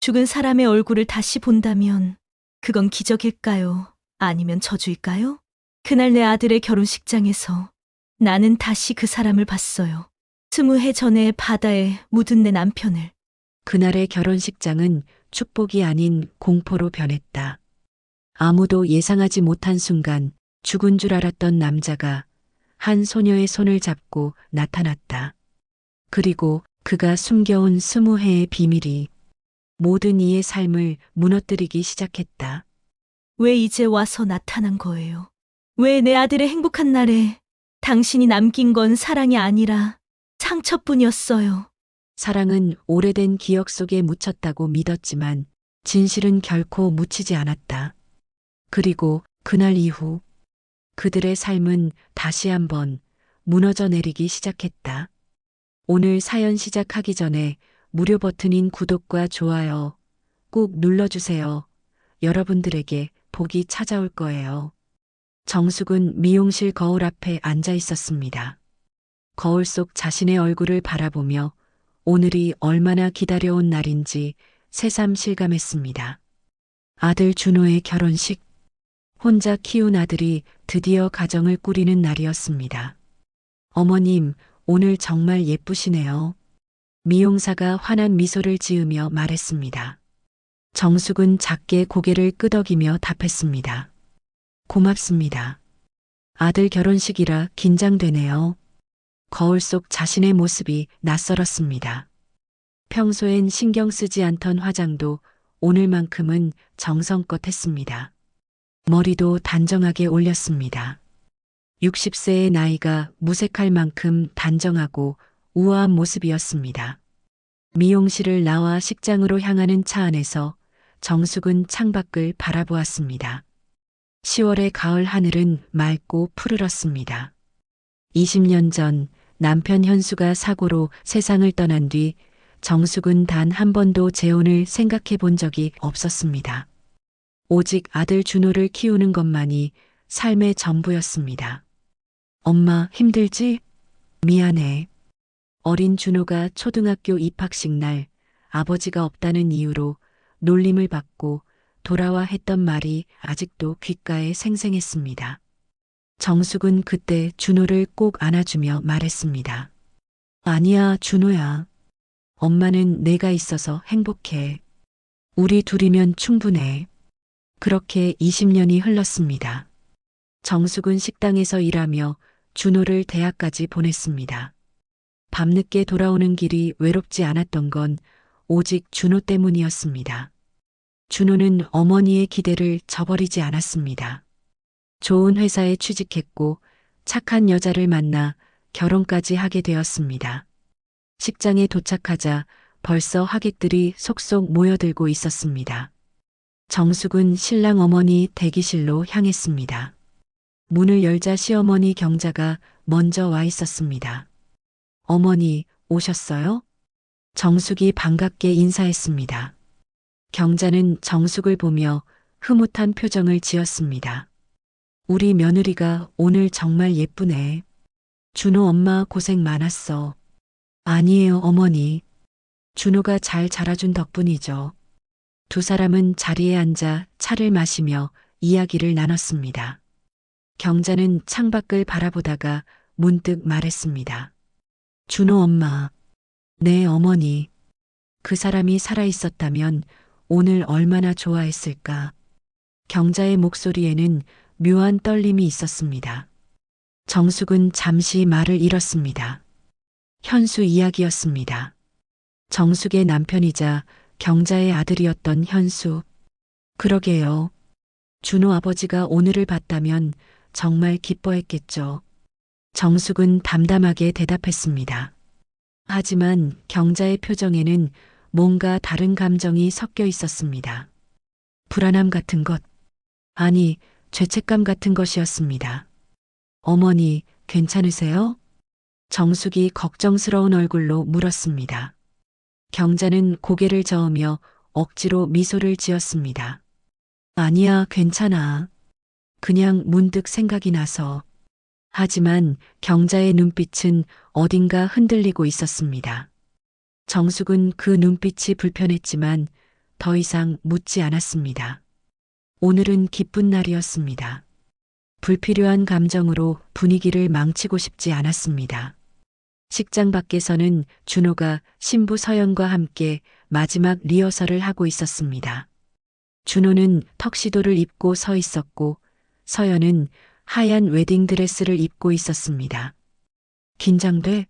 죽은 사람의 얼굴을 다시 본다면 그건 기적일까요? 아니면 저주일까요? 그날 내 아들의 결혼식장에서 나는 다시 그 사람을 봤어요. 20해 전에 바다에 묻은 내 남편을. 그날의 결혼식장은 축복이 아닌 공포로 변했다. 아무도 예상하지 못한 순간 죽은 줄 알았던 남자가 한 소녀의 손을 잡고 나타났다. 그리고 그가 숨겨온 20해의 비밀이 모든 이의 삶을 무너뜨리기 시작했다. 왜 이제 와서 나타난 거예요? 왜 내 아들의 행복한 날에 당신이 남긴 건 사랑이 아니라 상처뿐이었어요. 사랑은 오래된 기억 속에 묻혔다고 믿었지만 진실은 결코 묻히지 않았다. 그리고 그날 이후 그들의 삶은 다시 한번 무너져 내리기 시작했다. 오늘 사연 시작하기 전에 무료 버튼인 구독과 좋아요 꼭 눌러주세요. 여러분들에게 복이 찾아올 거예요. 정숙은 미용실 거울 앞에 앉아 있었습니다. 거울 속 자신의 얼굴을 바라보며 오늘이 얼마나 기다려온 날인지 새삼 실감했습니다. 아들 준호의 결혼식. 혼자 키운 아들이 드디어 가정을 꾸리는 날이었습니다. 어머님, 오늘 정말 예쁘시네요. 미용사가 환한 미소를 지으며 말했습니다. 정숙은 작게 고개를 끄덕이며 답했습니다. 고맙습니다. 아들 결혼식이라 긴장되네요. 거울 속 자신의 모습이 낯설었습니다. 평소엔 신경 쓰지 않던 화장도 오늘만큼은 정성껏 했습니다. 머리도 단정하게 올렸습니다. 60세의 나이가 무색할 만큼 단정하고 우아한 모습이었습니다. 미용실을 나와 식장으로 향하는 차 안에서 정숙은 창밖을 바라보았습니다. 10월의 가을 하늘은 맑고 푸르렀습니다. 20년 전 남편 현수가 사고로 세상을 떠난 뒤 정숙은 단 한 번도 재혼을 생각해 본 적이 없었습니다. 오직 아들 준호를 키우는 것만이 삶의 전부였습니다. 엄마 힘들지? 미안해. 어린 준호가 초등학교 입학식 날 아버지가 없다는 이유로 놀림을 받고 돌아와 했던 말이 아직도 귓가에 생생했습니다. 정숙은 그때 준호를 꼭 안아주며 말했습니다. 아니야, 준호야. 엄마는 내가 있어서 행복해. 우리 둘이면 충분해. 그렇게 20년이 흘렀습니다. 정숙은 식당에서 일하며 준호를 대학까지 보냈습니다. 밤늦게 돌아오는 길이 외롭지 않았던 건 오직 준호 때문이었습니다. 준호는 어머니의 기대를 저버리지 않았습니다. 좋은 회사에 취직했고 착한 여자를 만나 결혼까지 하게 되었습니다. 식장에 도착하자 벌써 하객들이 속속 모여들고 있었습니다. 정숙은 신랑 어머니 대기실로 향했습니다. 문을 열자 시어머니 경자가 먼저 와 있었습니다. 어머니, 오셨어요? 정숙이 반갑게 인사했습니다. 경자는 정숙을 보며 흐뭇한 표정을 지었습니다. 우리 며느리가 오늘 정말 예쁘네. 준호 엄마 고생 많았어. 아니에요, 어머니. 준호가 잘 자라준 덕분이죠. 두 사람은 자리에 앉아 차를 마시며 이야기를 나눴습니다. 경자는 창밖을 바라보다가 문득 말했습니다. 준호 엄마. 네, 어머니. 그 사람이 살아있었다면 오늘 얼마나 좋아했을까. 경자의 목소리에는 묘한 떨림이 있었습니다. 정숙은 잠시 말을 잃었습니다. 현수 이야기였습니다. 정숙의 남편이자 경자의 아들이었던 현수. 그러게요. 준호 아버지가 오늘을 봤다면 정말 기뻐했겠죠. 정숙은 담담하게 대답했습니다. 하지만 경자의 표정에는 뭔가 다른 감정이 섞여 있었습니다. 불안함 같은 것, 아니, 죄책감 같은 것이었습니다. 어머니, 괜찮으세요? 정숙이 걱정스러운 얼굴로 물었습니다. 경자는 고개를 저으며 억지로 미소를 지었습니다. 아니야, 괜찮아. 그냥 문득 생각이 나서. 하지만 경자의 눈빛은 어딘가 흔들리고 있었습니다. 정숙은 그 눈빛이 불편했지만 더 이상 묻지 않았습니다. 오늘은 기쁜 날이었습니다. 불필요한 감정으로 분위기를 망치고 싶지 않았습니다. 식장 밖에서는 준호가 신부 서연과 함께 마지막 리허설을 하고 있었습니다. 준호는 턱시도를 입고 서 있었고 서연은 하얀 웨딩드레스를 입고 있었습니다. 긴장돼?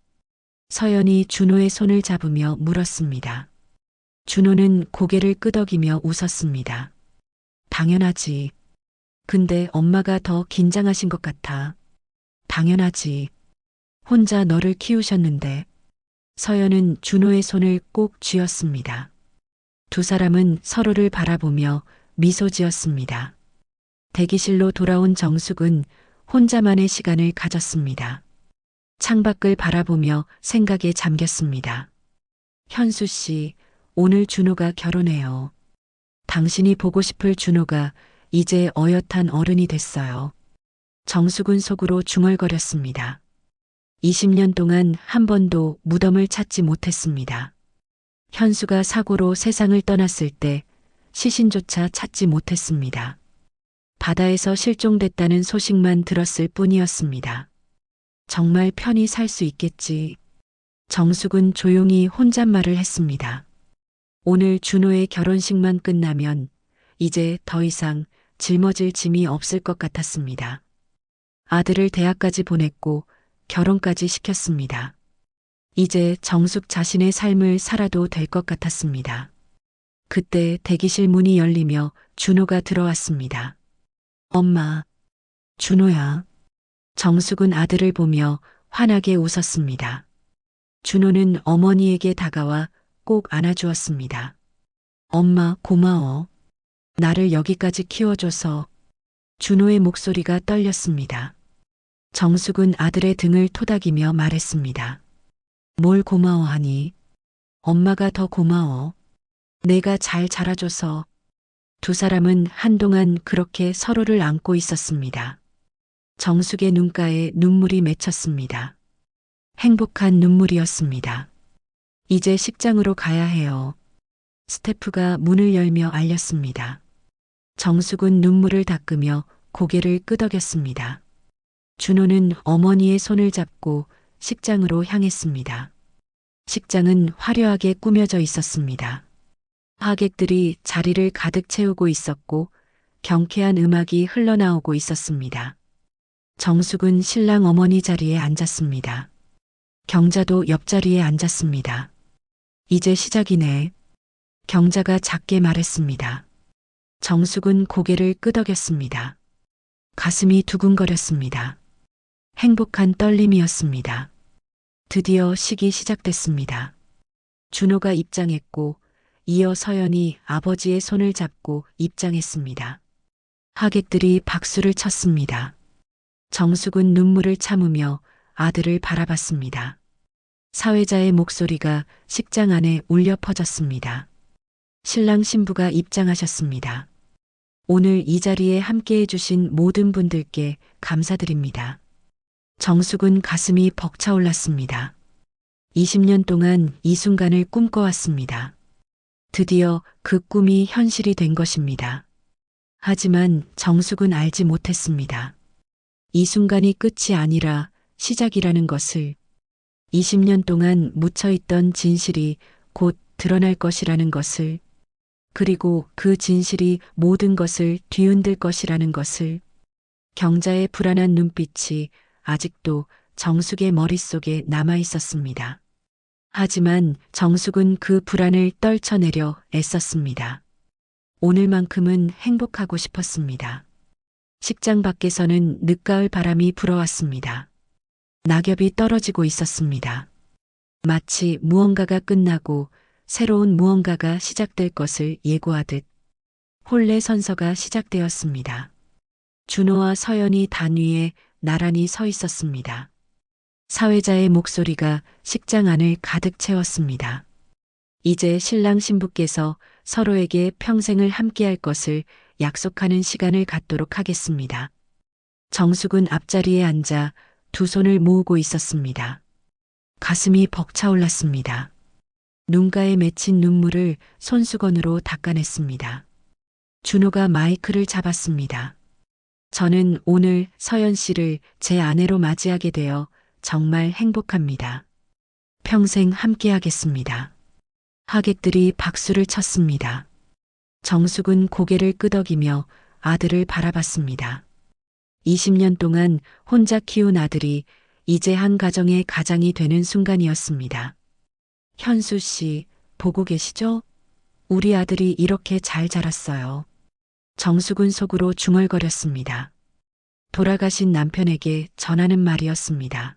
서연이 준호의 손을 잡으며 물었습니다. 준호는 고개를 끄덕이며 웃었습니다. 당연하지. 근데 엄마가 더 긴장하신 것 같아. 당연하지. 혼자 너를 키우셨는데. 서연은 준호의 손을 꼭 쥐었습니다. 두 사람은 서로를 바라보며 미소 지었습니다. 대기실로 돌아온 정숙은 혼자만의 시간을 가졌습니다. 창밖을 바라보며 생각에 잠겼습니다. 현수 씨, 오늘 준호가 결혼해요. 당신이 보고 싶을 준호가 이제 어엿한 어른이 됐어요. 정숙은 속으로 중얼거렸습니다. 20년 동안 한 번도 무덤을 찾지 못했습니다. 현수가 사고로 세상을 떠났을 때 시신조차 찾지 못했습니다. 바다에서 실종됐다는 소식만 들었을 뿐이었습니다. 정말 편히 살 수 있겠지. 정숙은 조용히 혼잣말을 했습니다. 오늘 준호의 결혼식만 끝나면 이제 더 이상 짊어질 짐이 없을 것 같았습니다. 아들을 대학까지 보냈고 결혼까지 시켰습니다. 이제 정숙 자신의 삶을 살아도 될 것 같았습니다. 그때 대기실 문이 열리며 준호가 들어왔습니다. 엄마, 준호야. 정숙은 아들을 보며 환하게 웃었습니다. 준호는 어머니에게 다가와 꼭 안아주었습니다. 엄마 고마워. 나를 여기까지 키워줘서. 준호의 목소리가 떨렸습니다. 정숙은 아들의 등을 토닥이며 말했습니다. 뭘 고마워하니? 엄마가 더 고마워. 내가 잘 자라줘서. 두 사람은 한동안 그렇게 서로를 안고 있었습니다. 정숙의 눈가에 눈물이 맺혔습니다. 행복한 눈물이었습니다. 이제 식장으로 가야 해요. 스태프가 문을 열며 알렸습니다. 정숙은 눈물을 닦으며 고개를 끄덕였습니다. 준호는 어머니의 손을 잡고 식장으로 향했습니다. 식장은 화려하게 꾸며져 있었습니다. 하객들이 자리를 가득 채우고 있었고 경쾌한 음악이 흘러나오고 있었습니다. 정숙은 신랑 어머니 자리에 앉았습니다. 경자도 옆자리에 앉았습니다. 이제 시작이네. 경자가 작게 말했습니다. 정숙은 고개를 끄덕였습니다. 가슴이 두근거렸습니다. 행복한 떨림이었습니다. 드디어 식이 시작됐습니다. 준호가 입장했고 이어 서연이 아버지의 손을 잡고 입장했습니다. 하객들이 박수를 쳤습니다. 정숙은 눈물을 참으며 아들을 바라봤습니다. 사회자의 목소리가 식장 안에 울려 퍼졌습니다. 신랑 신부가 입장하셨습니다. 오늘 이 자리에 함께해 주신 모든 분들께 감사드립니다. 정숙은 가슴이 벅차올랐습니다. 20년 동안 이 순간을 꿈꿔왔습니다. 드디어 그 꿈이 현실이 된 것입니다. 하지만 정숙은 알지 못했습니다. 이 순간이 끝이 아니라 시작이라는 것을, 20년 동안 묻혀있던 진실이 곧 드러날 것이라는 것을, 그리고 그 진실이 모든 것을 뒤흔들 것이라는 것을. 경자의 불안한 눈빛이 아직도 정숙의 머릿속에 남아 있었습니다. 하지만 정숙은 그 불안을 떨쳐내려 애썼습니다. 오늘만큼은 행복하고 싶었습니다. 식장 밖에서는 늦가을 바람이 불어왔습니다. 낙엽이 떨어지고 있었습니다. 마치 무언가가 끝나고 새로운 무언가가 시작될 것을 예고하듯 혼례선서가 시작되었습니다. 준호와 서연이 단 위에 나란히 서 있었습니다. 사회자의 목소리가 식장 안을 가득 채웠습니다. 이제 신랑 신부께서 서로에게 평생을 함께할 것을 약속하는 시간을 갖도록 하겠습니다. 정숙은 앞자리에 앉아 두 손을 모으고 있었습니다. 가슴이 벅차올랐습니다. 눈가에 맺힌 눈물을 손수건으로 닦아냈습니다. 준호가 마이크를 잡았습니다. 저는 오늘 서연 씨를 제 아내로 맞이하게 되어 정말 행복합니다. 평생 함께하겠습니다. 하객들이 박수를 쳤습니다. 정숙은 고개를 끄덕이며 아들을 바라봤습니다. 20년 동안 혼자 키운 아들이 이제 한 가정의 가장이 되는 순간이었습니다. 현수 씨, 보고 계시죠? 우리 아들이 이렇게 잘 자랐어요. 정숙은 속으로 중얼거렸습니다. 돌아가신 남편에게 전하는 말이었습니다.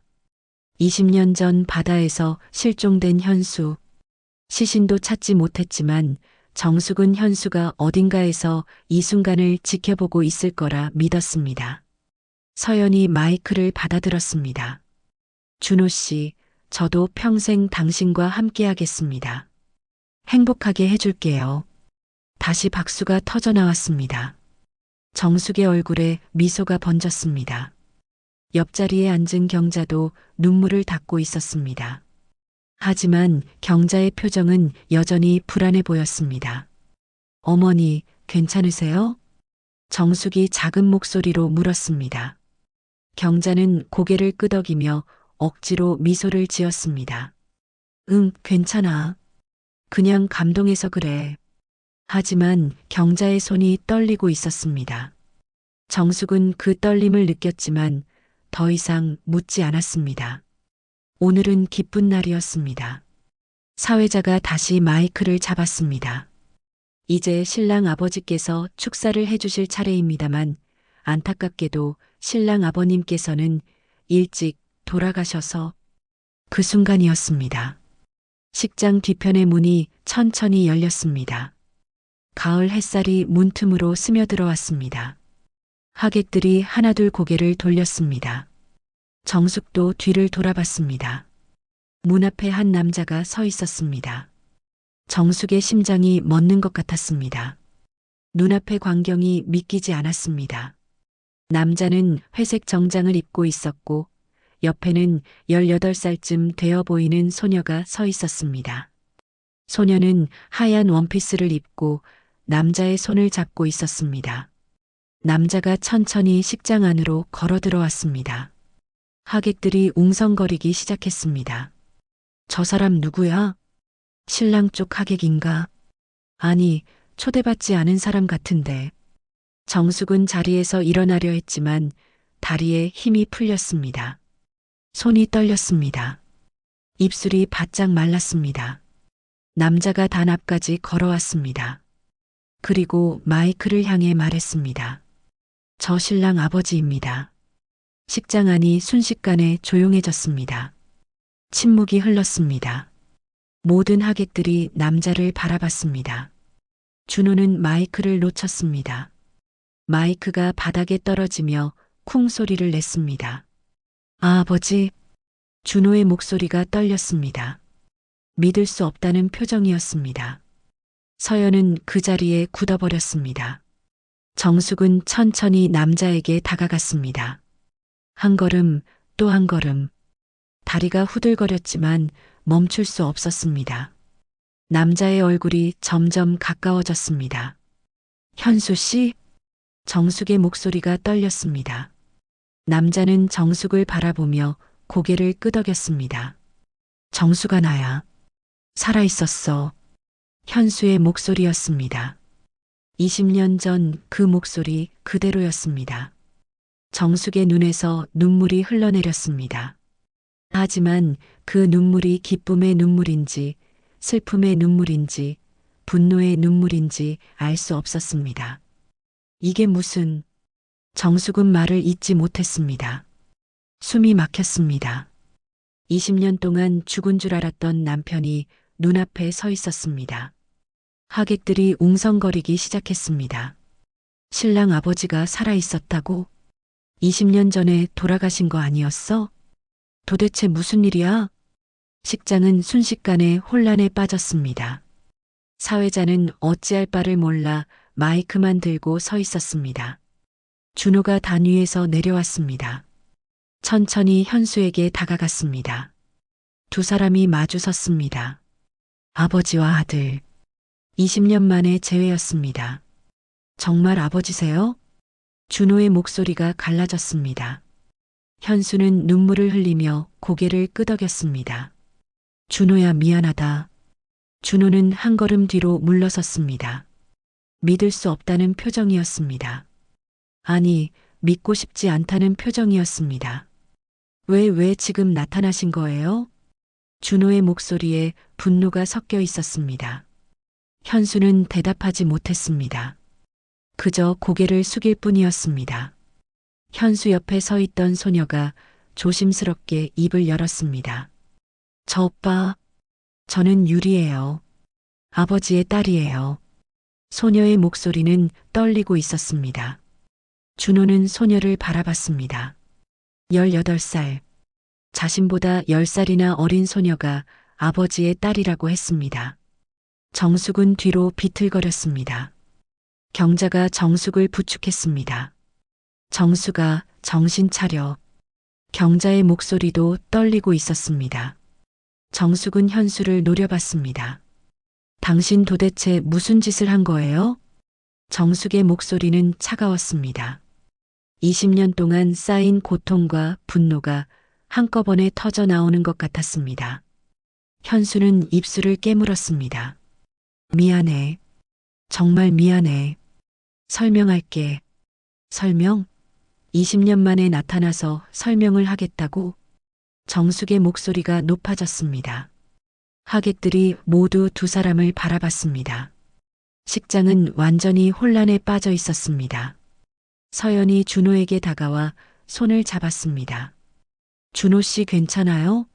20년 전 바다에서 실종된 현수. 시신도 찾지 못했지만 정숙은 현수가 어딘가에서 이 순간을 지켜보고 있을 거라 믿었습니다. 서연이 마이크를 받아들었습니다. 준호 씨, 저도 평생 당신과 함께하겠습니다. 행복하게 해줄게요. 다시 박수가 터져 나왔습니다. 정숙의 얼굴에 미소가 번졌습니다. 옆자리에 앉은 경자도 눈물을 닦고 있었습니다. 하지만 경자의 표정은 여전히 불안해 보였습니다. 어머니, 괜찮으세요? 정숙이 작은 목소리로 물었습니다. 경자는 고개를 끄덕이며 억지로 미소를 지었습니다. 응, 괜찮아. 그냥 감동해서 그래. 하지만 경자의 손이 떨리고 있었습니다. 정숙은 그 떨림을 느꼈지만 더 이상 묻지 않았습니다. 오늘은 기쁜 날이었습니다. 사회자가 다시 마이크를 잡았습니다. 이제 신랑 아버지께서 축사를 해주실 차례입니다만 안타깝게도 신랑 아버님께서는 일찍 돌아가셔서 그 순간이었습니다. 식장 뒤편의 문이 천천히 열렸습니다. 가을 햇살이 문틈으로 스며들어왔습니다. 하객들이 하나둘 고개를 돌렸습니다. 정숙도 뒤를 돌아봤습니다. 문 앞에 한 남자가 서 있었습니다. 정숙의 심장이 멎는 것 같았습니다. 눈앞의 광경이 믿기지 않았습니다. 남자는 회색 정장을 입고 있었고 옆에는 18살쯤 되어 보이는 소녀가 서 있었습니다. 소녀는 하얀 원피스를 입고 남자의 손을 잡고 있었습니다. 남자가 천천히 식장 안으로 걸어 들어왔습니다. 하객들이 웅성거리기 시작했습니다. 저 사람 누구야? 신랑 쪽 하객인가? 아니, 초대받지 않은 사람 같은데. 정숙은 자리에서 일어나려 했지만 다리에 힘이 풀렸습니다. 손이 떨렸습니다. 입술이 바짝 말랐습니다. 남자가 단 앞까지 걸어왔습니다. 그리고 마이크를 향해 말했습니다. 저 신랑 아버지입니다. 식장 안이 순식간에 조용해졌습니다. 침묵이 흘렀습니다. 모든 하객들이 남자를 바라봤습니다. 준호는 마이크를 놓쳤습니다. 마이크가 바닥에 떨어지며 쿵 소리를 냈습니다. 아, 아버지. 준호의 목소리가 떨렸습니다. 믿을 수 없다는 표정이었습니다. 서연은 그 자리에 굳어버렸습니다. 정숙은 천천히 남자에게 다가갔습니다. 한 걸음, 또 한 걸음. 다리가 후들거렸지만 멈출 수 없었습니다. 남자의 얼굴이 점점 가까워졌습니다. 현수 씨? 정숙의 목소리가 떨렸습니다. 남자는 정숙을 바라보며 고개를 끄덕였습니다. 정숙아 나야. 살아있었어. 현수의 목소리였습니다. 20년 전 그 목소리 그대로였습니다. 정숙의 눈에서 눈물이 흘러내렸습니다. 하지만 그 눈물이 기쁨의 눈물인지 슬픔의 눈물인지 분노의 눈물인지 알 수 없었습니다. 이게 무슨... 정숙은 말을 잇지 못했습니다. 숨이 막혔습니다. 20년 동안 죽은 줄 알았던 남편이 눈앞에 서 있었습니다. 하객들이 웅성거리기 시작했습니다. 신랑 아버지가 살아있었다고? 20년 전에 돌아가신 거 아니었어? 도대체 무슨 일이야? 식장은 순식간에 혼란에 빠졌습니다. 사회자는 어찌할 바를 몰라 마이크만 들고 서 있었습니다. 준호가 단 위에서 내려왔습니다. 천천히 현수에게 다가갔습니다. 두 사람이 마주 섰습니다. 아버지와 아들. 20년 만에 재회였습니다. 정말 아버지세요? 준호의 목소리가 갈라졌습니다. 현수는 눈물을 흘리며 고개를 끄덕였습니다. 준호야, 미안하다. 준호는 한 걸음 뒤로 물러섰습니다. 믿을 수 없다는 표정이었습니다. 아니, 믿고 싶지 않다는 표정이었습니다. 왜 지금 나타나신 거예요? 준호의 목소리에 분노가 섞여 있었습니다. 현수는 대답하지 못했습니다. 그저 고개를 숙일 뿐이었습니다. 현수 옆에 서 있던 소녀가 조심스럽게 입을 열었습니다. 저 오빠, 저는 유리예요. 아버지의 딸이에요. 소녀의 목소리는 떨리고 있었습니다. 준호는 소녀를 바라봤습니다. 18살. 자신보다 10살이나 어린 소녀가 아버지의 딸이라고 했습니다. 정숙은 뒤로 비틀거렸습니다. 경자가 정숙을 부축했습니다. 정수가 정신 차려. 경자의 목소리도 떨리고 있었습니다. 정숙은 현수를 노려봤습니다. 당신 도대체 무슨 짓을 한 거예요? 정숙의 목소리는 차가웠습니다. 20년 동안 쌓인 고통과 분노가 한꺼번에 터져 나오는 것 같았습니다. 현수는 입술을 깨물었습니다. 미안해. 정말 미안해. 설명할게. 설명? 20년 만에 나타나서 설명을 하겠다고? 정숙의 목소리가 높아졌습니다. 하객들이 모두 두 사람을 바라봤습니다. 식장은 완전히 혼란에 빠져 있었습니다. 서연이 준호에게 다가와 손을 잡았습니다. 준호 씨 괜찮아요?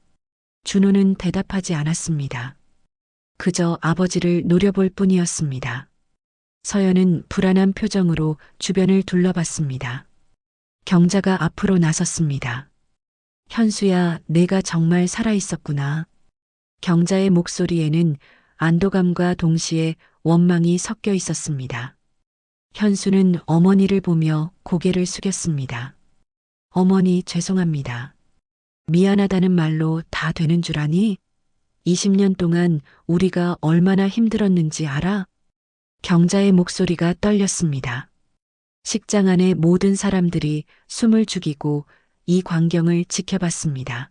준호는 대답하지 않았습니다. 그저 아버지를 노려볼 뿐이었습니다. 서연은 불안한 표정으로 주변을 둘러봤습니다. 경자가 앞으로 나섰습니다. 현수야, 내가 정말 살아있었구나. 경자의 목소리에는 안도감과 동시에 원망이 섞여 있었습니다. 현수는 어머니를 보며 고개를 숙였습니다. 어머니, 죄송합니다. 미안하다는 말로 다 되는 줄 아니? 20년 동안 우리가 얼마나 힘들었는지 알아? 경자의 목소리가 떨렸습니다. 식장 안의 모든 사람들이 숨을 죽이고 이 광경을 지켜봤습니다.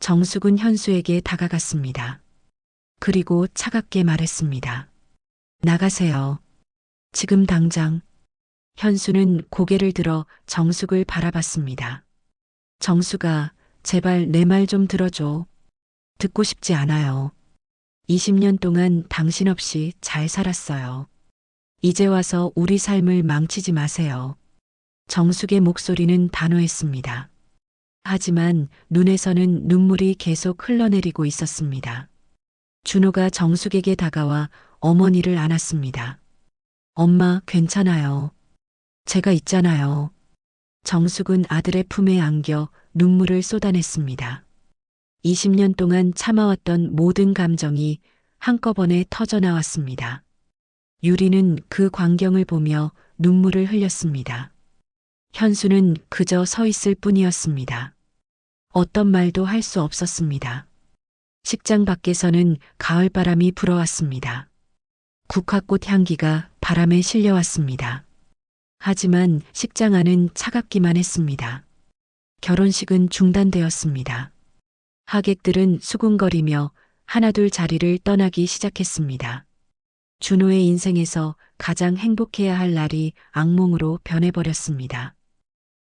정숙은 현수에게 다가갔습니다. 그리고 차갑게 말했습니다. 나가세요. 지금 당장. 현수는 고개를 들어 정숙을 바라봤습니다. 정숙아, 제발 내 말 좀 들어줘. 듣고 싶지 않아요. 20년 동안 당신 없이 잘 살았어요. 이제 와서 우리 삶을 망치지 마세요. 정숙의 목소리는 단호했습니다. 하지만 눈에서는 눈물이 계속 흘러내리고 있었습니다. 준호가 정숙에게 다가와 어머니를 안았습니다. 엄마, 괜찮아요. 제가 있잖아요. 정숙은 아들의 품에 안겨 눈물을 쏟아냈습니다. 20년 동안 참아왔던 모든 감정이 한꺼번에 터져 나왔습니다. 유리는 그 광경을 보며 눈물을 흘렸습니다. 현수는 그저 서 있을 뿐이었습니다. 어떤 말도 할 수 없었습니다. 식장 밖에서는 가을바람이 불어왔습니다. 국화꽃 향기가 바람에 실려왔습니다. 하지만 식장 안은 차갑기만 했습니다. 결혼식은 중단되었습니다. 하객들은 수군거리며 하나둘 자리를 떠나기 시작했습니다. 준호의 인생에서 가장 행복해야 할 날이 악몽으로 변해버렸습니다.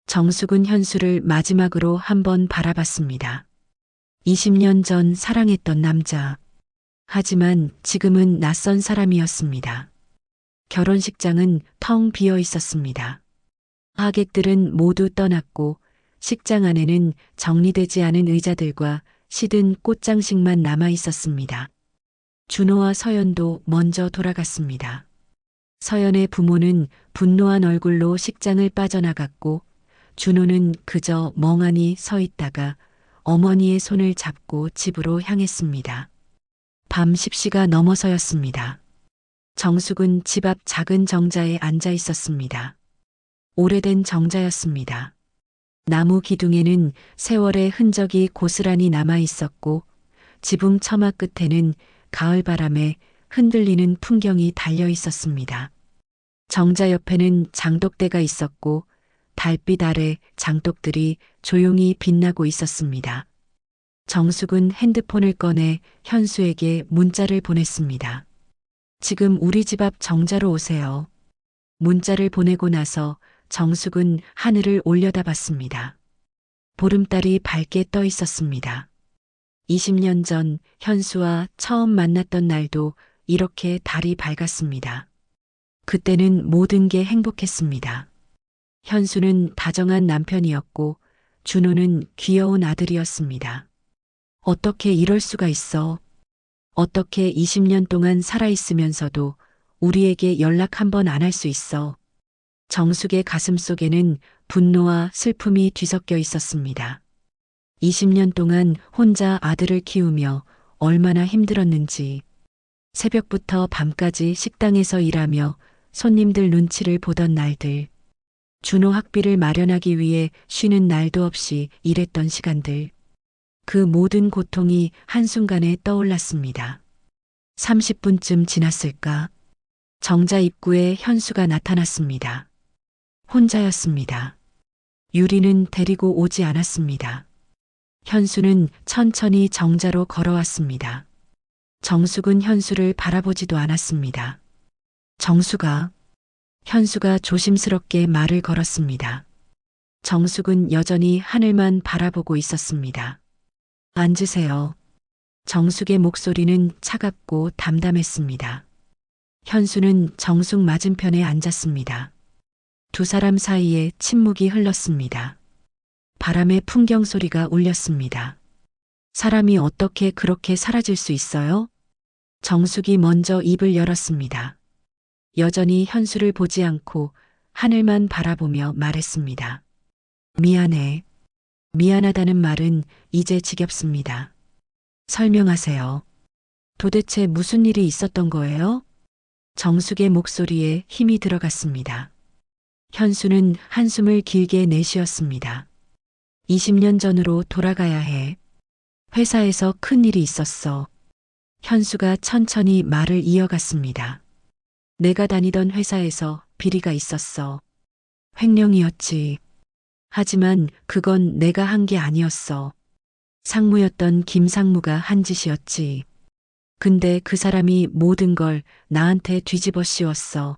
정숙은 현수를 마지막으로 한번 바라봤습니다. 20년 전 사랑했던 남자. 하지만 지금은 낯선 사람이었습니다. 결혼식장은 텅 비어 있었습니다. 하객들은 모두 떠났고 식장 안에는 정리되지 않은 의자들과 시든 꽃장식만 남아 있었습니다. 준호와 서연도 먼저 돌아갔습니다. 서연의 부모는 분노한 얼굴로 식장을 빠져나갔고 준호는 그저 멍하니 서 있다가 어머니의 손을 잡고 집으로 향했습니다. 밤 10시가 넘어서였습니다. 정숙은 집 앞 작은 정자에 앉아 있었습니다. 오래된 정자였습니다. 나무 기둥에는 세월의 흔적이 고스란히 남아 있었고 지붕 처마 끝에는 가을 바람에 흔들리는 풍경이 달려 있었습니다. 정자 옆에는 장독대가 있었고 달빛 아래 장독들이 조용히 빛나고 있었습니다. 정숙은 핸드폰을 꺼내 현수에게 문자를 보냈습니다. 지금 우리 집 앞 정자로 오세요. 문자를 보내고 나서 정숙은 하늘을 올려다봤습니다. 보름달이 밝게 떠 있었습니다. 20년 전 현수와 처음 만났던 날도 이렇게 달이 밝았습니다. 그때는 모든 게 행복했습니다. 현수는 다정한 남편이었고 준호는 귀여운 아들이었습니다. 어떻게 이럴 수가 있어? 어떻게 20년 동안 살아있으면서도 우리에게 연락 한 번 안 할 수 있어? 정숙의 가슴 속에는 분노와 슬픔이 뒤섞여 있었습니다. 20년 동안 혼자 아들을 키우며 얼마나 힘들었는지, 새벽부터 밤까지 식당에서 일하며 손님들 눈치를 보던 날들, 준호 학비를 마련하기 위해 쉬는 날도 없이 일했던 시간들, 그 모든 고통이 한순간에 떠올랐습니다. 30분쯤 지났을까? 정자 입구에 현수가 나타났습니다. 혼자였습니다. 유리는 데리고 오지 않았습니다. 현수는 천천히 정자로 걸어왔습니다. 정숙은 현수를 바라보지도 않았습니다. 정수가, 현수가 조심스럽게 말을 걸었습니다. 정숙은 여전히 하늘만 바라보고 있었습니다. 앉으세요. 정숙의 목소리는 차갑고 담담했습니다. 현수는 정숙 맞은편에 앉았습니다. 두 사람 사이에 침묵이 흘렀습니다. 바람의 풍경 소리가 울렸습니다. 사람이 어떻게 그렇게 사라질 수 있어요? 정숙이 먼저 입을 열었습니다. 여전히 현수를 보지 않고 하늘만 바라보며 말했습니다. 미안해. 미안하다는 말은 이제 지겹습니다. 설명하세요. 도대체 무슨 일이 있었던 거예요? 정숙의 목소리에 힘이 들어갔습니다. 현수는 한숨을 길게 내쉬었습니다. 20년 전으로 돌아가야 해. 회사에서 큰 일이 있었어. 현수가 천천히 말을 이어갔습니다. 내가 다니던 회사에서 비리가 있었어. 횡령이었지. 하지만 그건 내가 한 게 아니었어. 상무였던 김상무가 한 짓이었지. 근데 그 사람이 모든 걸 나한테 뒤집어 씌웠어.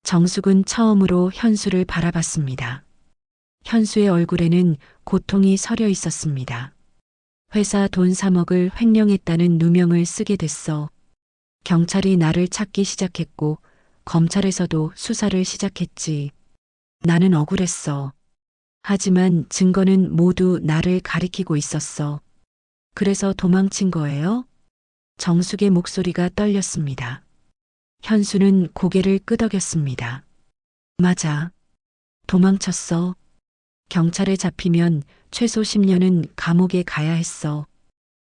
정숙은 처음으로 현수를 바라봤습니다. 현수의 얼굴에는 고통이 서려 있었습니다. 회사 돈 3억을 횡령했다는 누명을 쓰게 됐어. 경찰이 나를 찾기 시작했고 검찰에서도 수사를 시작했지. 나는 억울했어. 하지만 증거는 모두 나를 가리키고 있었어. 그래서 도망친 거예요? 정숙의 목소리가 떨렸습니다. 현수는 고개를 끄덕였습니다. 맞아. 도망쳤어. 경찰에 잡히면 최소 10년은 감옥에 가야 했어.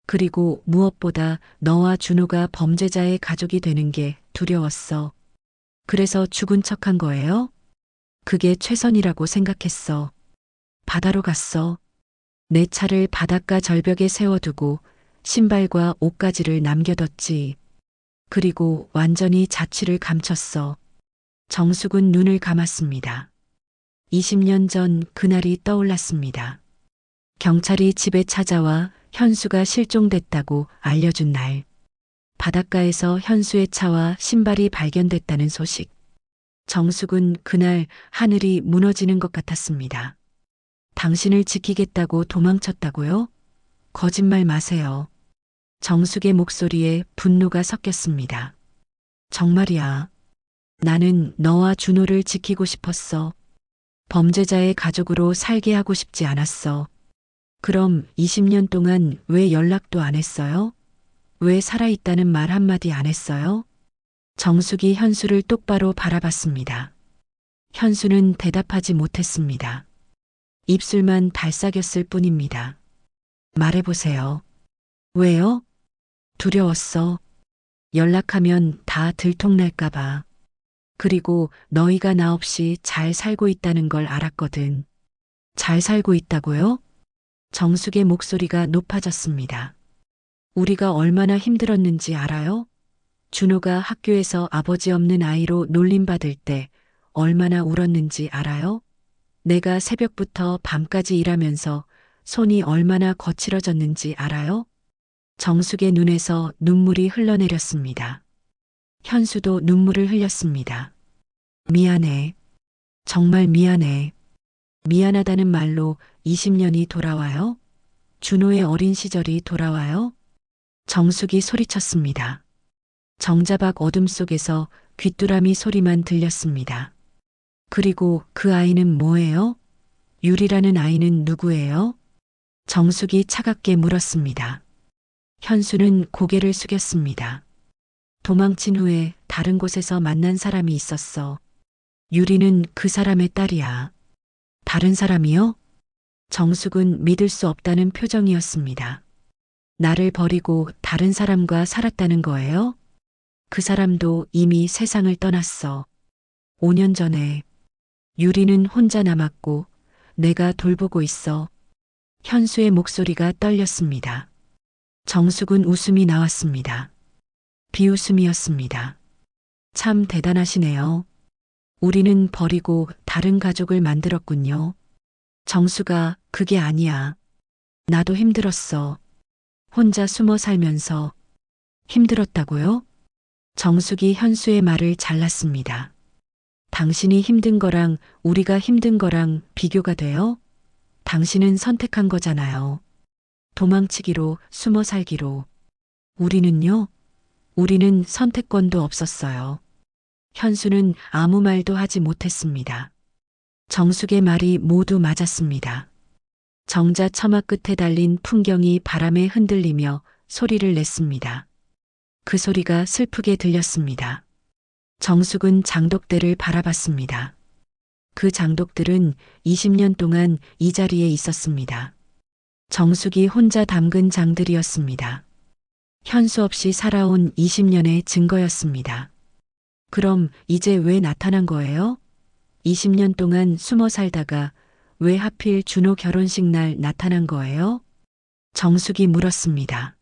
그리고 무엇보다 너와 준호가 범죄자의 가족이 되는 게 두려웠어. 그래서 죽은 척한 거예요? 그게 최선이라고 생각했어. 바다로 갔어. 내 차를 바닷가 절벽에 세워두고 신발과 옷가지를 남겨뒀지. 그리고 완전히 자취를 감췄어. 정숙은 눈을 감았습니다. 20년 전 그날이 떠올랐습니다. 경찰이 집에 찾아와 현수가 실종됐다고 알려준 날. 바닷가에서 현수의 차와 신발이 발견됐다는 소식. 정숙은 그날 하늘이 무너지는 것 같았습니다. 당신을 지키겠다고 도망쳤다고요? 거짓말 마세요. 정숙의 목소리에 분노가 섞였습니다. 정말이야. 나는 너와 준호를 지키고 싶었어. 범죄자의 가족으로 살게 하고 싶지 않았어. 그럼 20년 동안 왜 연락도 안 했어요? 왜 살아있다는 말 한마디 안 했어요? 정숙이 현수를 똑바로 바라봤습니다. 현수는 대답하지 못했습니다. 입술만 달싹였을 뿐입니다. 말해보세요. 왜요? 두려웠어. 연락하면 다 들통날까봐. 그리고 너희가 나 없이 잘 살고 있다는 걸 알았거든. 잘 살고 있다고요? 정숙의 목소리가 높아졌습니다. 우리가 얼마나 힘들었는지 알아요? 준호가 학교에서 아버지 없는 아이로 놀림받을 때 얼마나 울었는지 알아요? 내가 새벽부터 밤까지 일하면서 손이 얼마나 거칠어졌는지 알아요? 정숙의 눈에서 눈물이 흘러내렸습니다. 현수도 눈물을 흘렸습니다. 미안해. 정말 미안해. 미안하다는 말로 20년이 돌아와요? 준호의 어린 시절이 돌아와요? 정숙이 소리쳤습니다. 정자박 어둠 속에서 귀뚜라미 소리만 들렸습니다. 그리고 그 아이는 뭐예요? 유리라는 아이는 누구예요? 정숙이 차갑게 물었습니다. 현수는 고개를 숙였습니다. 도망친 후에 다른 곳에서 만난 사람이 있었어. 유리는 그 사람의 딸이야. 다른 사람이요? 정숙은 믿을 수 없다는 표정이었습니다. 나를 버리고 다른 사람과 살았다는 거예요? 그 사람도 이미 세상을 떠났어. 5년 전에. 유리는 혼자 남았고 내가 돌보고 있어. 현수의 목소리가 떨렸습니다. 정숙은 웃음이 나왔습니다. 비웃음이었습니다. 참 대단하시네요. 우리는 버리고 다른 가족을 만들었군요. 정수가 그게 아니야. 나도 힘들었어. 혼자 숨어 살면서. 힘들었다고요? 정숙이 현수의 말을 잘랐습니다. 당신이 힘든 거랑 우리가 힘든 거랑 비교가 돼요? 당신은 선택한 거잖아요. 도망치기로, 숨어 살기로. 우리는요? 우리는 선택권도 없었어요. 현수는 아무 말도 하지 못했습니다. 정숙의 말이 모두 맞았습니다. 정자 처마 끝에 달린 풍경이 바람에 흔들리며 소리를 냈습니다. 그 소리가 슬프게 들렸습니다. 정숙은 장독대를 바라봤습니다. 그 장독들은 20년 동안 이 자리에 있었습니다. 정숙이 혼자 담근 장들이었습니다. 현수 없이 살아온 20년의 증거였습니다. 그럼 이제 왜 나타난 거예요? 20년 동안 숨어 살다가 왜 하필 준호 결혼식 날 나타난 거예요? 정숙이 물었습니다.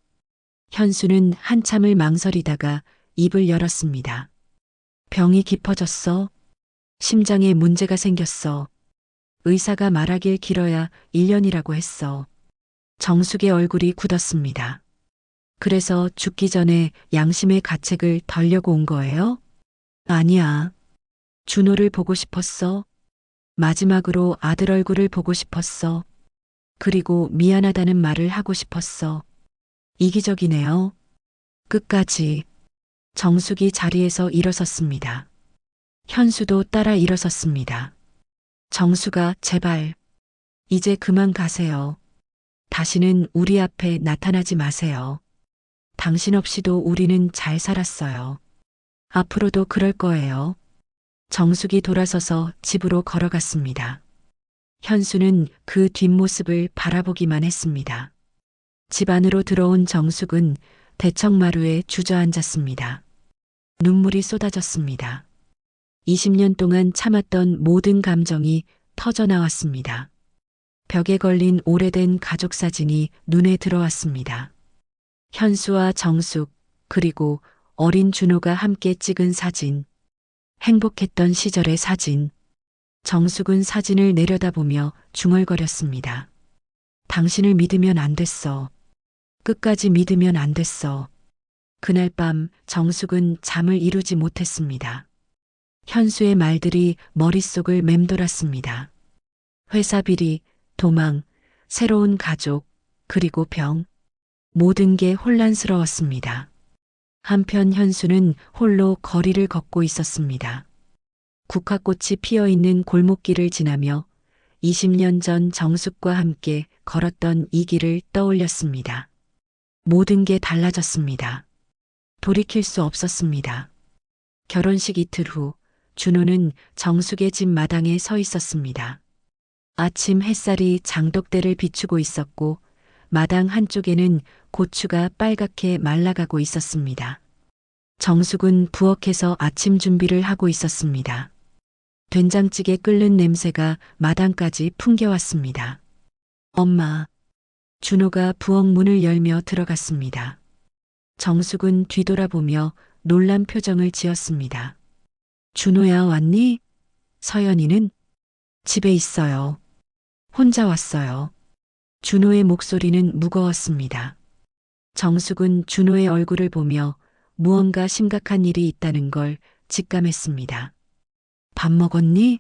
현수는 한참을 망설이다가 입을 열었습니다. 병이 깊어졌어. 심장에 문제가 생겼어. 의사가 말하길 길어야 1년이라고 했어. 정숙의 얼굴이 굳었습니다. 그래서 죽기 전에 양심의 가책을 덜려고 온 거예요? 아니야. 준호를 보고 싶었어. 마지막으로 아들 얼굴을 보고 싶었어. 그리고 미안하다는 말을 하고 싶었어. 이기적이네요. 끝까지. 정숙이 자리에서 일어섰습니다. 현수도 따라 일어섰습니다. 정수가 제발. 이제 그만 가세요. 다시는 우리 앞에 나타나지 마세요. 당신 없이도 우리는 잘 살았어요. 앞으로도 그럴 거예요. 정숙이 돌아서서 집으로 걸어갔습니다. 현수는 그 뒷모습을 바라보기만 했습니다. 집 안으로 들어온 정숙은 대청마루에 주저앉았습니다. 눈물이 쏟아졌습니다. 20년 동안 참았던 모든 감정이 터져나왔습니다. 벽에 걸린 오래된 가족 사진이 눈에 들어왔습니다. 현수와 정숙, 그리고 어린 준호가 함께 찍은 사진. 행복했던 시절의 사진. 정숙은 사진을 내려다보며 중얼거렸습니다. 당신을 믿으면 안 됐어. 끝까지 믿으면 안 됐어. 그날 밤 정숙은 잠을 이루지 못했습니다. 현수의 말들이 머릿속을 맴돌았습니다. 회사 비리, 도망, 새로운 가족, 그리고 병. 모든 게 혼란스러웠습니다. 한편 현수는 홀로 거리를 걷고 있었습니다. 국화꽃이 피어있는 골목길을 지나며 20년 전 정숙과 함께 걸었던 이 길을 떠올렸습니다. 모든 게 달라졌습니다. 돌이킬 수 없었습니다. 결혼식 이틀 후 준호는 정숙의 집 마당에 서 있었습니다. 아침 햇살이 장독대를 비추고 있었고 마당 한쪽에는 고추가 빨갛게 말라가고 있었습니다. 정숙은 부엌에서 아침 준비를 하고 있었습니다. 된장찌개 끓는 냄새가 마당까지 풍겨왔습니다. 엄마. 준호가 부엌 문을 열며 들어갔습니다. 정숙은 뒤돌아보며 놀란 표정을 지었습니다. 준호야, 왔니? 서연이는? 집에 있어요. 혼자 왔어요. 준호의 목소리는 무거웠습니다. 정숙은 준호의 얼굴을 보며 무언가 심각한 일이 있다는 걸 직감했습니다. 밥 먹었니?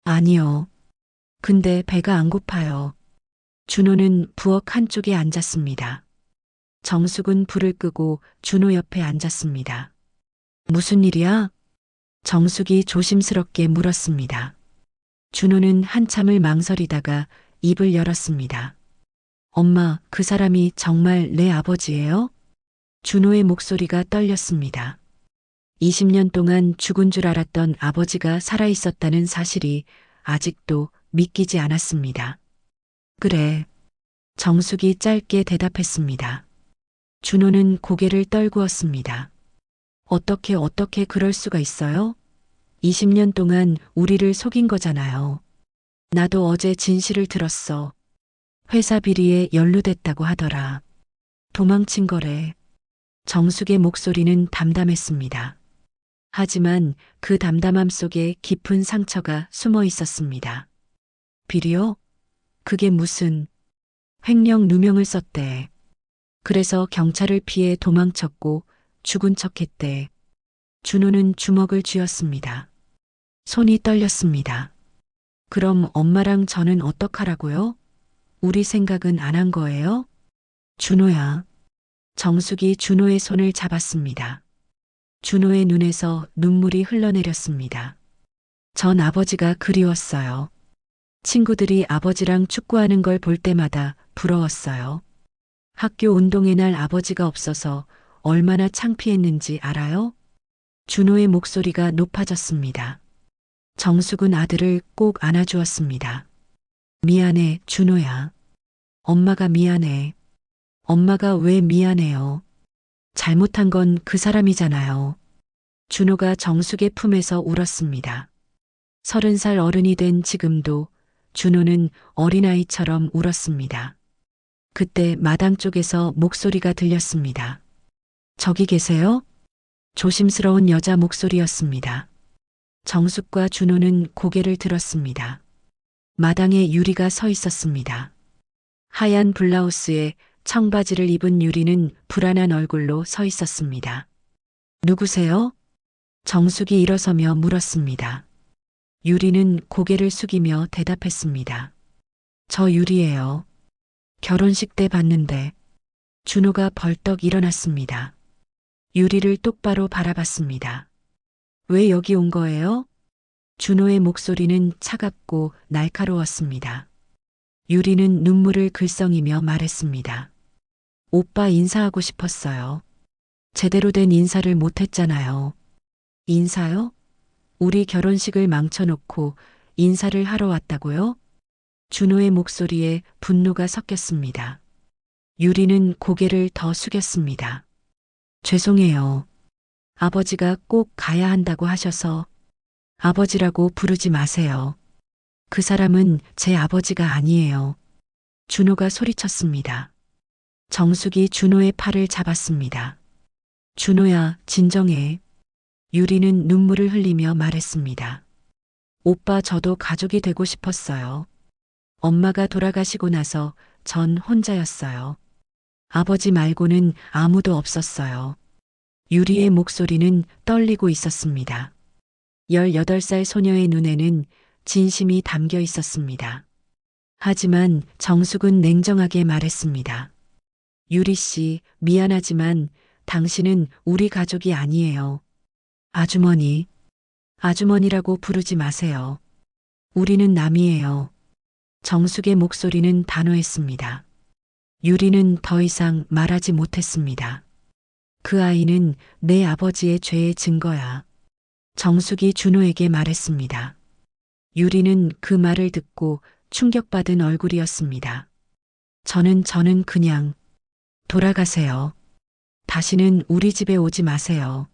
아니요. 근데 배가 안 고파요. 준호는 부엌 한쪽에 앉았습니다. 정숙은 불을 끄고 준호 옆에 앉았습니다. 무슨 일이야? 정숙이 조심스럽게 물었습니다. 준호는 한참을 망설이다가 입을 열었습니다. 엄마, 그 사람이 정말 내 아버지예요? 준호의 목소리가 떨렸습니다. 20년 동안 죽은 줄 알았던 아버지가 살아있었다는 사실이 아직도 믿기지 않았습니다. 그래. 정숙이 짧게 대답했습니다. 준호는 고개를 떨구었습니다. 어떻게 그럴 수가 있어요? 20년 동안 우리를 속인 거잖아요. 나도 어제 진실을 들었어. 회사 비리에 연루됐다고 하더라. 도망친 거래. 정숙의 목소리는 담담했습니다. 하지만 그 담담함 속에 깊은 상처가 숨어 있었습니다. 비리요? 그게 무슨 횡령 누명을 썼대. 그래서 경찰을 피해 도망쳤고 죽은 척했대. 준호는 주먹을 쥐었습니다. 손이 떨렸습니다. 그럼 엄마랑 저는 어떡하라고요? 우리 생각은 안 한 거예요? 준호야. 정숙이 준호의 손을 잡았습니다. 준호의 눈에서 눈물이 흘러내렸습니다. 전 아버지가 그리웠어요. 친구들이 아버지랑 축구하는 걸 볼 때마다 부러웠어요. 학교 운동회 날 아버지가 없어서 얼마나 창피했는지 알아요? 준호의 목소리가 높아졌습니다. 정숙은 아들을 꼭 안아주었습니다. 미안해, 준호야. 엄마가 미안해. 엄마가 왜 미안해요? 잘못한 건 그 사람이잖아요. 준호가 정숙의 품에서 울었습니다. 30살 어른이 된 지금도 준호는 어린아이처럼 울었습니다. 그때 마당 쪽에서 목소리가 들렸습니다. 저기 계세요? 조심스러운 여자 목소리였습니다. 정숙과 준호는 고개를 들었습니다. 마당에 유리가 서 있었습니다. 하얀 블라우스에 청바지를 입은 유리는 불안한 얼굴로 서 있었습니다. 누구세요? 정숙이 일어서며 물었습니다. 유리는 고개를 숙이며 대답했습니다. 저 유리예요. 결혼식 때 봤는데. 준호가 벌떡 일어났습니다. 유리를 똑바로 바라봤습니다. 왜 여기 온 거예요? 준호의 목소리는 차갑고 날카로웠습니다. 유리는 눈물을 글썽이며 말했습니다. 오빠 인사하고 싶었어요. 제대로 된 인사를 못했잖아요. 인사요? 우리 결혼식을 망쳐놓고 인사를 하러 왔다고요? 준호의 목소리에 분노가 섞였습니다. 유리는 고개를 더 숙였습니다. 죄송해요. 아버지가 꼭 가야 한다고 하셔서. 아버지라고 부르지 마세요. 그 사람은 제 아버지가 아니에요. 준호가 소리쳤습니다. 정숙이 준호의 팔을 잡았습니다. 준호야, 진정해. 유리는 눈물을 흘리며 말했습니다. 오빠, 저도 가족이 되고 싶었어요. 엄마가 돌아가시고 나서 전 혼자였어요. 아버지 말고는 아무도 없었어요. 유리의 목소리는 떨리고 있었습니다. 18살 소녀의 눈에는 진심이 담겨 있었습니다. 하지만 정숙은 냉정하게 말했습니다. 유리 씨, 미안하지만 당신은 우리 가족이 아니에요. 아주머니, 아주머니라고 부르지 마세요. 우리는 남이에요. 정숙의 목소리는 단호했습니다. 유리는 더 이상 말하지 못했습니다. 그 아이는 내 아버지의 죄의 증거야. 정숙이 준호에게 말했습니다. 유리는 그 말을 듣고 충격받은 얼굴이었습니다. 저는 그냥 돌아가세요. 다시는 우리 집에 오지 마세요.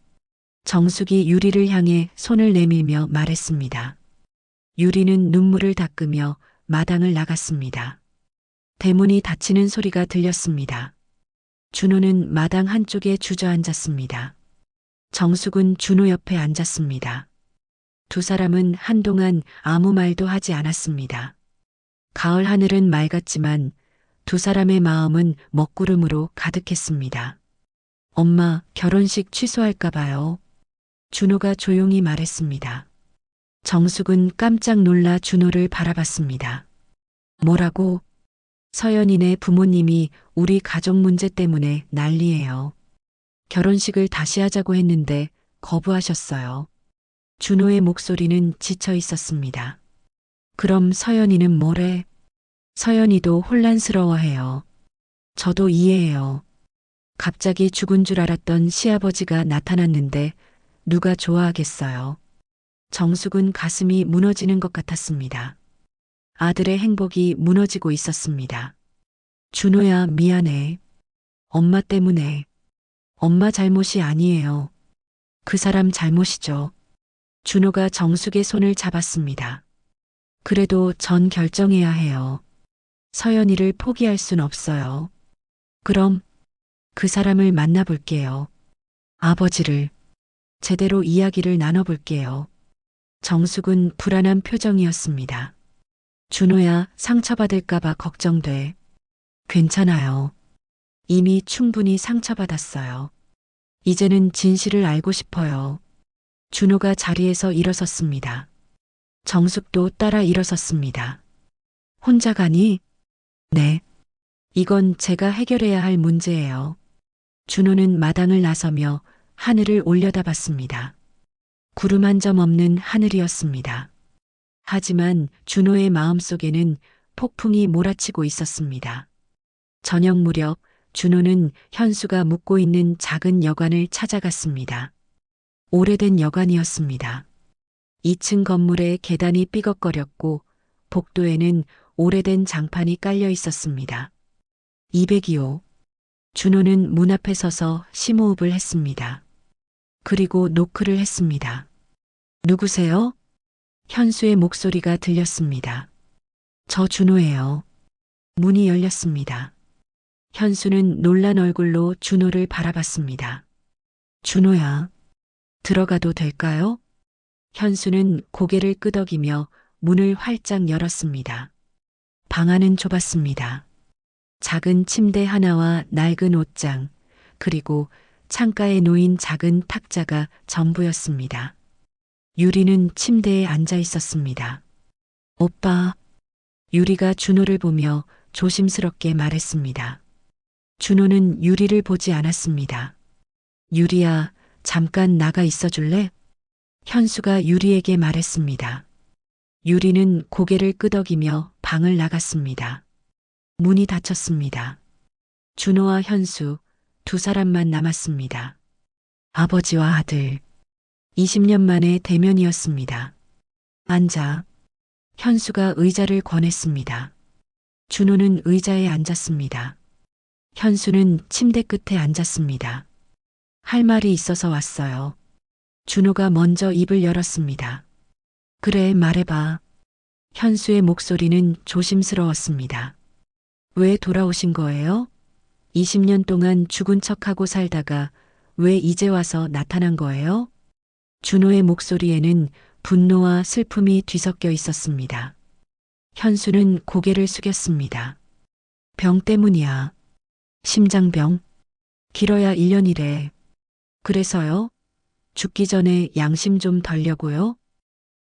정숙이 유리를 향해 손을 내밀며 말했습니다. 유리는 눈물을 닦으며 마당을 나갔습니다. 대문이 닫히는 소리가 들렸습니다. 준호는 마당 한쪽에 주저앉았습니다. 정숙은 준호 옆에 앉았습니다. 두 사람은 한동안 아무 말도 하지 않았습니다. 가을 하늘은 맑았지만 두 사람의 마음은 먹구름으로 가득했습니다. 엄마, 결혼식 취소할까 봐요. 준호가 조용히 말했습니다. 정숙은 깜짝 놀라 준호를 바라봤습니다. 뭐라고? 서연이네 부모님이 우리 가족 문제 때문에 난리예요. 결혼식을 다시 하자고 했는데 거부하셨어요. 준호의 목소리는 지쳐 있었습니다. 그럼 서연이는 뭐래? 서연이도 혼란스러워해요. 저도 이해해요. 갑자기 죽은 줄 알았던 시아버지가 나타났는데 누가 좋아하겠어요. 정숙은 가슴이 무너지는 것 같았습니다. 아들의 행복이 무너지고 있었습니다. 준호야, 미안해. 엄마 때문에. 엄마 잘못이 아니에요. 그 사람 잘못이죠. 준호가 정숙의 손을 잡았습니다. 그래도 전 결정해야 해요. 서연이를 포기할 순 없어요. 그럼 그 사람을 만나볼게요. 아버지를 제대로 이야기를 나눠볼게요. 정숙은 불안한 표정이었습니다. 준호야, 상처받을까봐 걱정돼. 괜찮아요. 이미 충분히 상처받았어요. 이제는 진실을 알고 싶어요. 준호가 자리에서 일어섰습니다. 정숙도 따라 일어섰습니다. 혼자 가니? 네. 이건 제가 해결해야 할 문제예요. 준호는 마당을 나서며 하늘을 올려다봤습니다. 구름 한 점 없는 하늘이었습니다. 하지만 준호의 마음속에는 폭풍이 몰아치고 있었습니다. 저녁 무렵 준호는 현수가 묵고 있는 작은 여관을 찾아갔습니다. 오래된 여관이었습니다. 2층 건물의 계단이 삐걱거렸고 복도에는 오래된 장판이 깔려 있었습니다. 202호. 준호는 문 앞에 서서 심호흡을 했습니다. 그리고 노크를 했습니다. 누구세요? 현수의 목소리가 들렸습니다. 저 준호예요. 문이 열렸습니다. 현수는 놀란 얼굴로 준호를 바라봤습니다. 준호야, 들어가도 될까요? 현수는 고개를 끄덕이며 문을 활짝 열었습니다. 방 안은 좁았습니다. 작은 침대 하나와 낡은 옷장, 그리고 창가에 놓인 작은 탁자가 전부였습니다. 유리는 침대에 앉아 있었습니다. 오빠. 유리가 준호를 보며 조심스럽게 말했습니다. 준호는 유리를 보지 않았습니다. 유리야, 잠깐 나가 있어 줄래? 현수가 유리에게 말했습니다. 유리는 고개를 끄덕이며 방을 나갔습니다. 문이 닫혔습니다. 준호와 현수, 두 사람만 남았습니다. 아버지와 아들. 20년 만의 대면이었습니다. 앉아. 현수가 의자를 권했습니다. 준호는 의자에 앉았습니다. 현수는 침대 끝에 앉았습니다. 할 말이 있어서 왔어요. 준호가 먼저 입을 열었습니다. 그래, 말해봐. 현수의 목소리는 조심스러웠습니다. 왜 돌아오신 거예요? 20년 동안 죽은 척하고 살다가 왜 이제 와서 나타난 거예요? 준호의 목소리에는 분노와 슬픔이 뒤섞여 있었습니다. 현수는 고개를 숙였습니다. 병 때문이야. 심장병. 길어야 1년이래. 그래서요? 죽기 전에 양심 좀 덜려고요?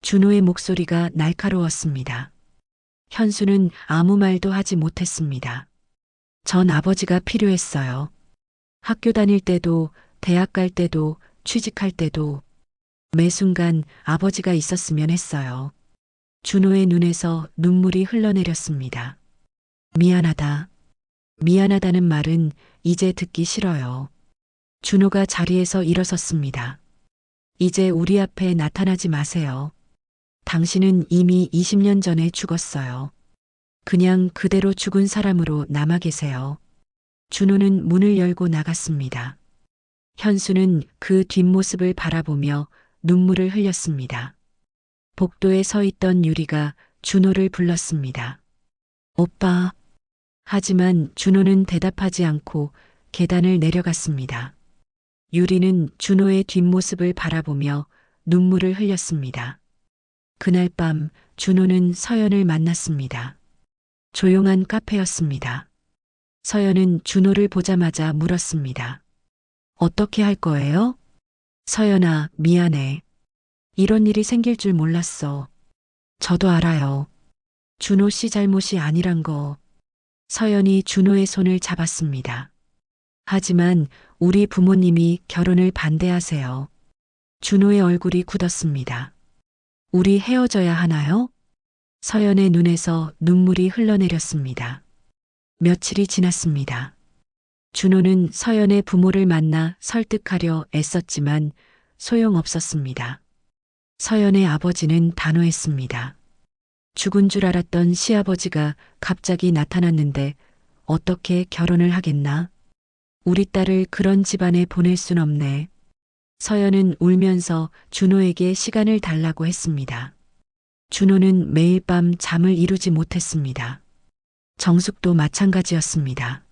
준호의 목소리가 날카로웠습니다. 현수는 아무 말도 하지 못했습니다. 전 아버지가 필요했어요. 학교 다닐 때도, 대학 갈 때도, 취직할 때도 매 순간 아버지가 있었으면 했어요. 준호의 눈에서 눈물이 흘러내렸습니다. 미안하다. 미안하다는 말은 이제 듣기 싫어요. 준호가 자리에서 일어섰습니다. 이제 우리 앞에 나타나지 마세요. 당신은 이미 20년 전에 죽었어요. 그냥 그대로 죽은 사람으로 남아 계세요. 준호는 문을 열고 나갔습니다. 현수는 그 뒷모습을 바라보며 눈물을 흘렸습니다. 복도에 서 있던 유리가 준호를 불렀습니다. 오빠. 하지만 준호는 대답하지 않고 계단을 내려갔습니다. 유리는 준호의 뒷모습을 바라보며 눈물을 흘렸습니다. 그날 밤 준호는 서연을 만났습니다. 조용한 카페였습니다. 서연은 준호를 보자마자 물었습니다. 어떻게 할 거예요? 서연아, 미안해. 이런 일이 생길 줄 몰랐어. 저도 알아요. 준호 씨 잘못이 아니란 거. 서연이 준호의 손을 잡았습니다. 하지만 우리 부모님이 결혼을 반대하세요. 준호의 얼굴이 굳었습니다. 우리 헤어져야 하나요? 서연의 눈에서 눈물이 흘러내렸습니다. 며칠이 지났습니다. 준호는 서연의 부모를 만나 설득하려 애썼지만 소용없었습니다. 서연의 아버지는 단호했습니다. 죽은 줄 알았던 시아버지가 갑자기 나타났는데 어떻게 결혼을 하겠나? 우리 딸을 그런 집안에 보낼 순 없네. 서연은 울면서 준호에게 시간을 달라고 했습니다. 준호는 매일 밤 잠을 이루지 못했습니다. 정숙도 마찬가지였습니다.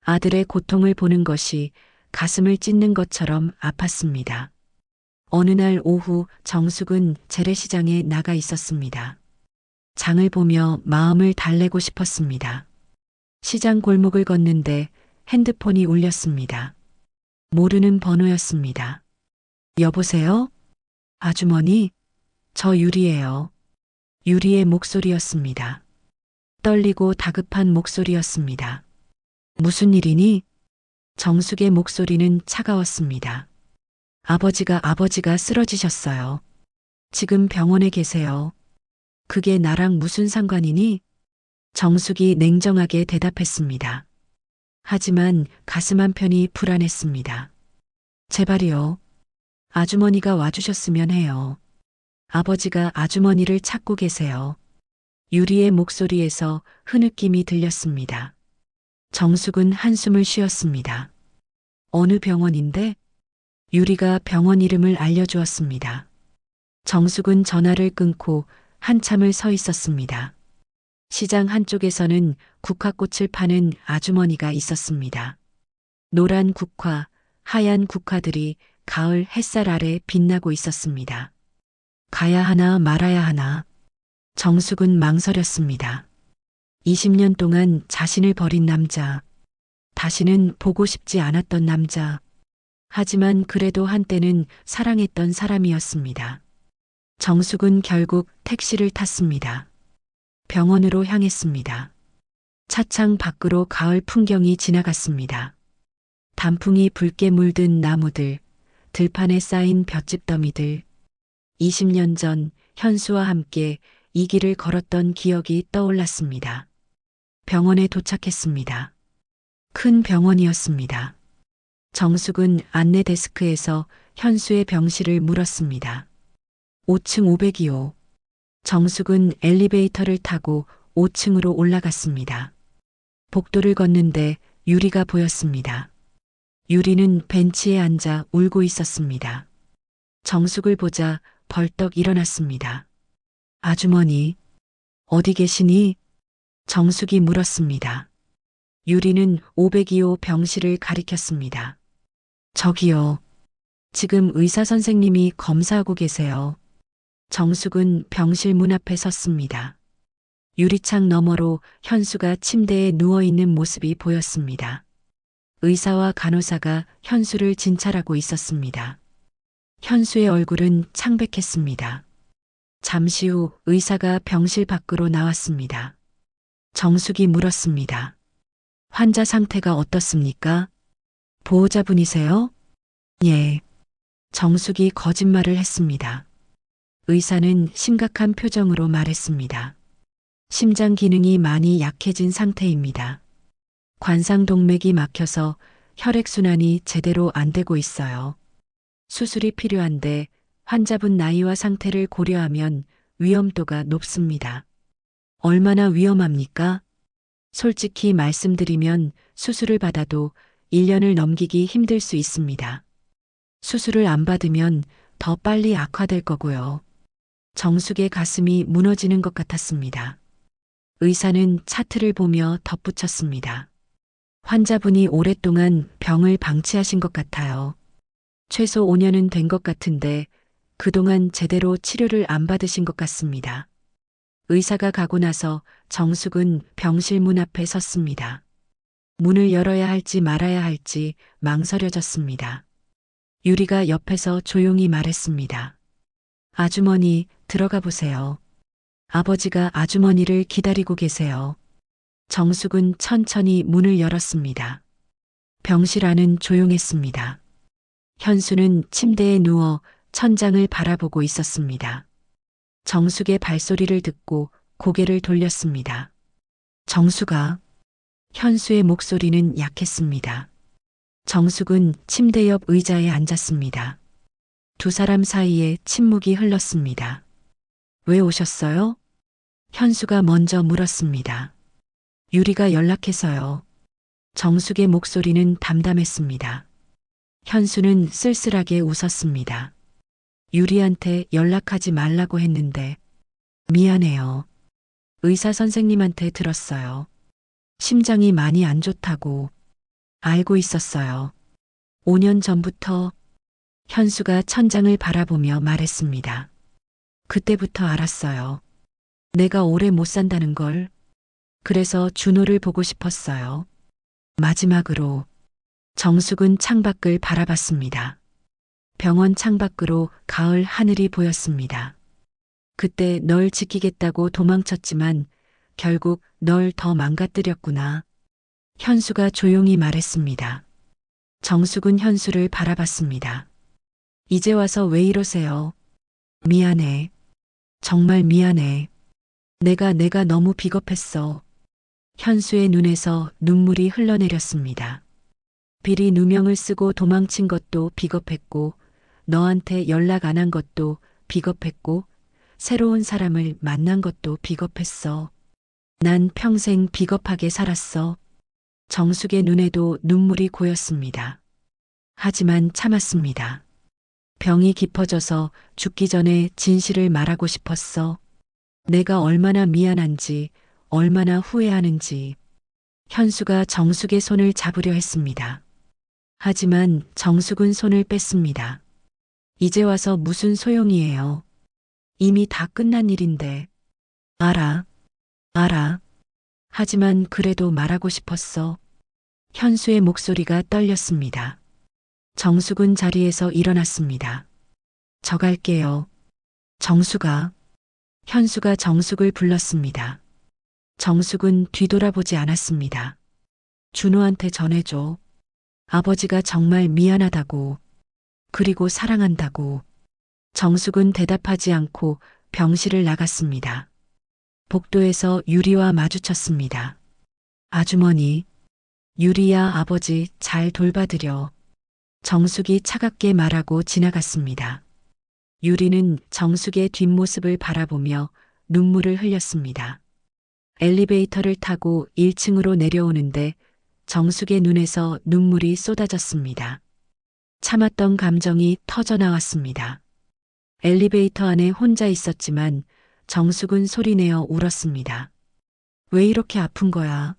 아들의 고통을 보는 것이 가슴을 찢는 것처럼 아팠습니다. 어느 날 오후 정숙은 재래시장에 나가 있었습니다. 장을 보며 마음을 달래고 싶었습니다. 시장 골목을 걷는데 핸드폰이 울렸습니다. 모르는 번호였습니다. 여보세요? 아주머니, 저 유리예요. 유리의 목소리였습니다. 떨리고 다급한 목소리였습니다. 무슨 일이니? 정숙의 목소리는 차가웠습니다. 아버지가 쓰러지셨어요. 지금 병원에 계세요. 그게 나랑 무슨 상관이니? 정숙이 냉정하게 대답했습니다. 하지만 가슴 한편이 불안했습니다. 제발이요. 아주머니가 와주셨으면 해요. 아버지가 아주머니를 찾고 계세요. 유리의 목소리에서 흐느낌이 들렸습니다. 정숙은 한숨을 쉬었습니다. 어느 병원인데? 유리가 병원 이름을 알려주었습니다. 정숙은 전화를 끊고 한참을 서 있었습니다. 시장 한쪽에서는 국화꽃을 파는 아주머니가 있었습니다. 노란 국화, 하얀 국화들이 가을 햇살 아래 빛나고 있었습니다. 가야 하나 말아야 하나. 정숙은 망설였습니다. 20년 동안 자신을 버린 남자. 다시는 보고 싶지 않았던 남자. 하지만 그래도 한때는 사랑했던 사람이었습니다. 정숙은 결국 택시를 탔습니다. 병원으로 향했습니다. 차창 밖으로 가을 풍경이 지나갔습니다. 단풍이 붉게 물든 나무들, 들판에 쌓인 볏짚 더미들. 20년 전 현수와 함께 이 길을 걸었던 기억이 떠올랐습니다. 병원에 도착했습니다. 큰 병원이었습니다. 정숙은 안내 데스크에서 현수의 병실을 물었습니다. 5층 502호. 정숙은 엘리베이터를 타고 5층으로 올라갔습니다. 복도를 걷는데 유리가 보였습니다. 유리는 벤치에 앉아 울고 있었습니다. 정숙을 보자 벌떡 일어났습니다. 아주머니, 어디 계시니? 정숙이 물었습니다. 유리는 502호 병실을 가리켰습니다. 저기요. 지금 의사 선생님이 검사하고 계세요. 정숙은 병실 문 앞에 섰습니다. 유리창 너머로 현수가 침대에 누워있는 모습이 보였습니다. 의사와 간호사가 현수를 진찰하고 있었습니다. 현수의 얼굴은 창백했습니다. 잠시 후 의사가 병실 밖으로 나왔습니다. 정숙이 물었습니다. 환자 상태가 어떻습니까? 보호자분이세요? 예. 정숙이 거짓말을 했습니다. 의사는 심각한 표정으로 말했습니다. 심장 기능이 많이 약해진 상태입니다. 관상동맥이 막혀서 혈액순환이 제대로 안 되고 있어요. 수술이 필요한데 환자분 나이와 상태를 고려하면 위험도가 높습니다. 얼마나 위험합니까? 솔직히 말씀드리면 수술을 받아도 1년을 넘기기 힘들 수 있습니다. 수술을 안 받으면 더 빨리 악화될 거고요. 정숙의 가슴이 무너지는 것 같았습니다. 의사는 차트를 보며 덧붙였습니다. 환자분이 오랫동안 병을 방치하신 것 같아요. 최소 5년은 된 것 같은데 그동안 제대로 치료를 안 받으신 것 같습니다. 의사가 가고 나서 정숙은 병실 문 앞에 섰습니다. 문을 열어야 할지 말아야 할지 망설여졌습니다. 유리가 옆에서 조용히 말했습니다. 아주머니, 들어가 보세요. 아버지가 아주머니를 기다리고 계세요. 정숙은 천천히 문을 열었습니다. 병실 안은 조용했습니다. 현수는 침대에 누워 천장을 바라보고 있었습니다. 정숙의 발소리를 듣고 고개를 돌렸습니다. 정숙아. 현수의 목소리는 약했습니다. 정숙은 침대 옆 의자에 앉았습니다. 두 사람 사이에 침묵이 흘렀습니다. 왜 오셨어요? 현수가 먼저 물었습니다. 유리가 연락해서요. 정숙의 목소리는 담담했습니다. 현수는 쓸쓸하게 웃었습니다. 유리한테 연락하지 말라고 했는데 미안해요. 의사 선생님한테 들었어요. 심장이 많이 안 좋다고. 알고 있었어요. 5년 전부터. 현수가 천장을 바라보며 말했습니다. 그때부터 알았어요. 내가 오래 못 산다는 걸. 그래서 준호를 보고 싶었어요. 마지막으로 정숙은 창밖을 바라봤습니다. 병원 창밖으로 가을 하늘이 보였습니다. 그때 널 지키겠다고 도망쳤지만 결국 널 더 망가뜨렸구나. 현수가 조용히 말했습니다. 정숙은 현수를 바라봤습니다. 이제 와서 왜 이러세요? 미안해. 정말 미안해. 내가 너무 비겁했어. 현수의 눈에서 눈물이 흘러내렸습니다. 비리 누명을 쓰고 도망친 것도 비겁했고, 너한테 연락 안 한 것도 비겁했고, 새로운 사람을 만난 것도 비겁했어. 난 평생 비겁하게 살았어. 정숙의 눈에도 눈물이 고였습니다. 하지만 참았습니다. 병이 깊어져서 죽기 전에 진실을 말하고 싶었어. 내가 얼마나 미안한지, 얼마나 후회하는지. 현수가 정숙의 손을 잡으려 했습니다. 하지만 정숙은 손을 뺐습니다. 이제 와서 무슨 소용이에요. 이미 다 끝난 일인데. 알아. 하지만 그래도 말하고 싶었어. 현수의 목소리가 떨렸습니다. 정숙은 자리에서 일어났습니다. 저 갈게요. 정숙아. 현수가 정숙을 불렀습니다. 정숙은 뒤돌아보지 않았습니다. 준호한테 전해줘. 아버지가 정말 미안하다고. 그리고 사랑한다고. 정숙은 대답하지 않고 병실을 나갔습니다. 복도에서 유리와 마주쳤습니다. 아주머니. 유리야, 아버지 잘 돌봐드려. 정숙이 차갑게 말하고 지나갔습니다. 유리는 정숙의 뒷모습을 바라보며 눈물을 흘렸습니다. 엘리베이터를 타고 1층으로 내려오는데 정숙의 눈에서 눈물이 쏟아졌습니다. 참았던 감정이 터져나왔습니다. 엘리베이터 안에 혼자 있었지만 정숙은 소리내어 울었습니다. 왜 이렇게 아픈 거야?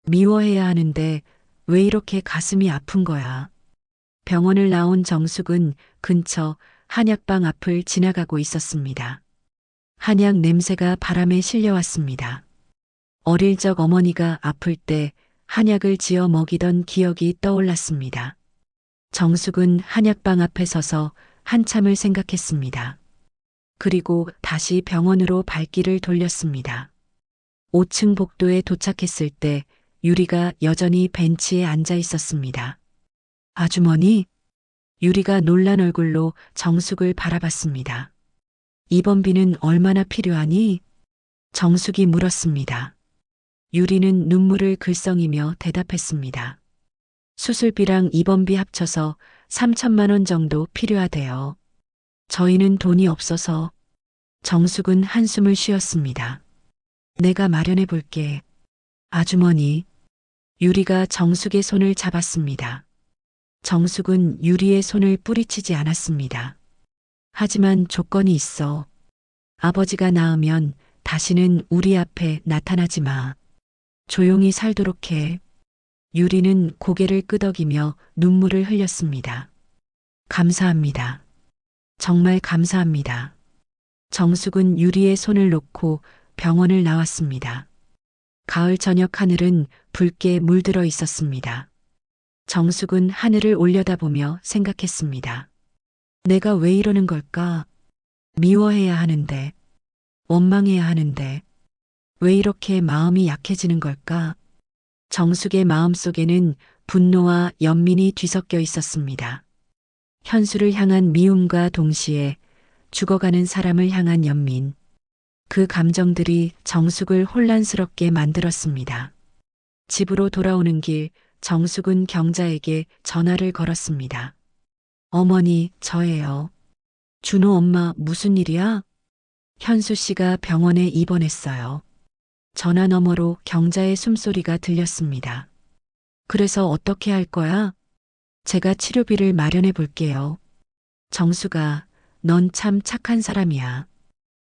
미워해야 하는데 왜 이렇게 가슴이 아픈 거야? 병원을 나온 정숙은 근처 한약방 앞을 지나가고 있었습니다. 한약 냄새가 바람에 실려왔습니다. 어릴 적 어머니가 아플 때 한약을 지어 먹이던 기억이 떠올랐습니다. 정숙은 한약방 앞에 서서 한참을 생각했습니다. 그리고 다시 병원으로 발길을 돌렸습니다. 5층 복도에 도착했을 때 유리가 여전히 벤치에 앉아 있었습니다. 아주머니? 유리가 놀란 얼굴로 정숙을 바라봤습니다. 입원비는 얼마나 필요하니? 정숙이 물었습니다. 유리는 눈물을 글썽이며 대답했습니다. 수술비랑 입원비 합쳐서 3천만 원 정도 필요하대요. 저희는 돈이 없어서. 정숙은 한숨을 쉬었습니다. 내가 마련해 볼게. 아주머니. 유리가 정숙의 손을 잡았습니다. 정숙은 유리의 손을 뿌리치지 않았습니다. 하지만 조건이 있어. 아버지가 나으면 다시는 우리 앞에 나타나지 마. 조용히 살도록 해. 유리는 고개를 끄덕이며 눈물을 흘렸습니다. 감사합니다. 정말 감사합니다. 정숙은 유리의 손을 놓고 병원을 나왔습니다. 가을 저녁 하늘은 붉게 물들어 있었습니다. 정숙은 하늘을 올려다보며 생각했습니다. 내가 왜 이러는 걸까? 미워해야 하는데, 원망해야 하는데, 왜 이렇게 마음이 약해지는 걸까? 정숙의 마음속에는 분노와 연민이 뒤섞여 있었습니다. 현수를 향한 미움과 동시에 죽어가는 사람을 향한 연민. 그 감정들이 정숙을 혼란스럽게 만들었습니다. 집으로 돌아오는 길 정숙은 경자에게 전화를 걸었습니다. 어머니, 저예요. 준호 엄마 무슨 일이야? 현수 씨가 병원에 입원했어요. 전화 너머로 경자의 숨소리가 들렸습니다. 그래서 어떻게 할 거야? 제가 치료비를 마련해 볼게요. 정수가, 넌 참 착한 사람이야.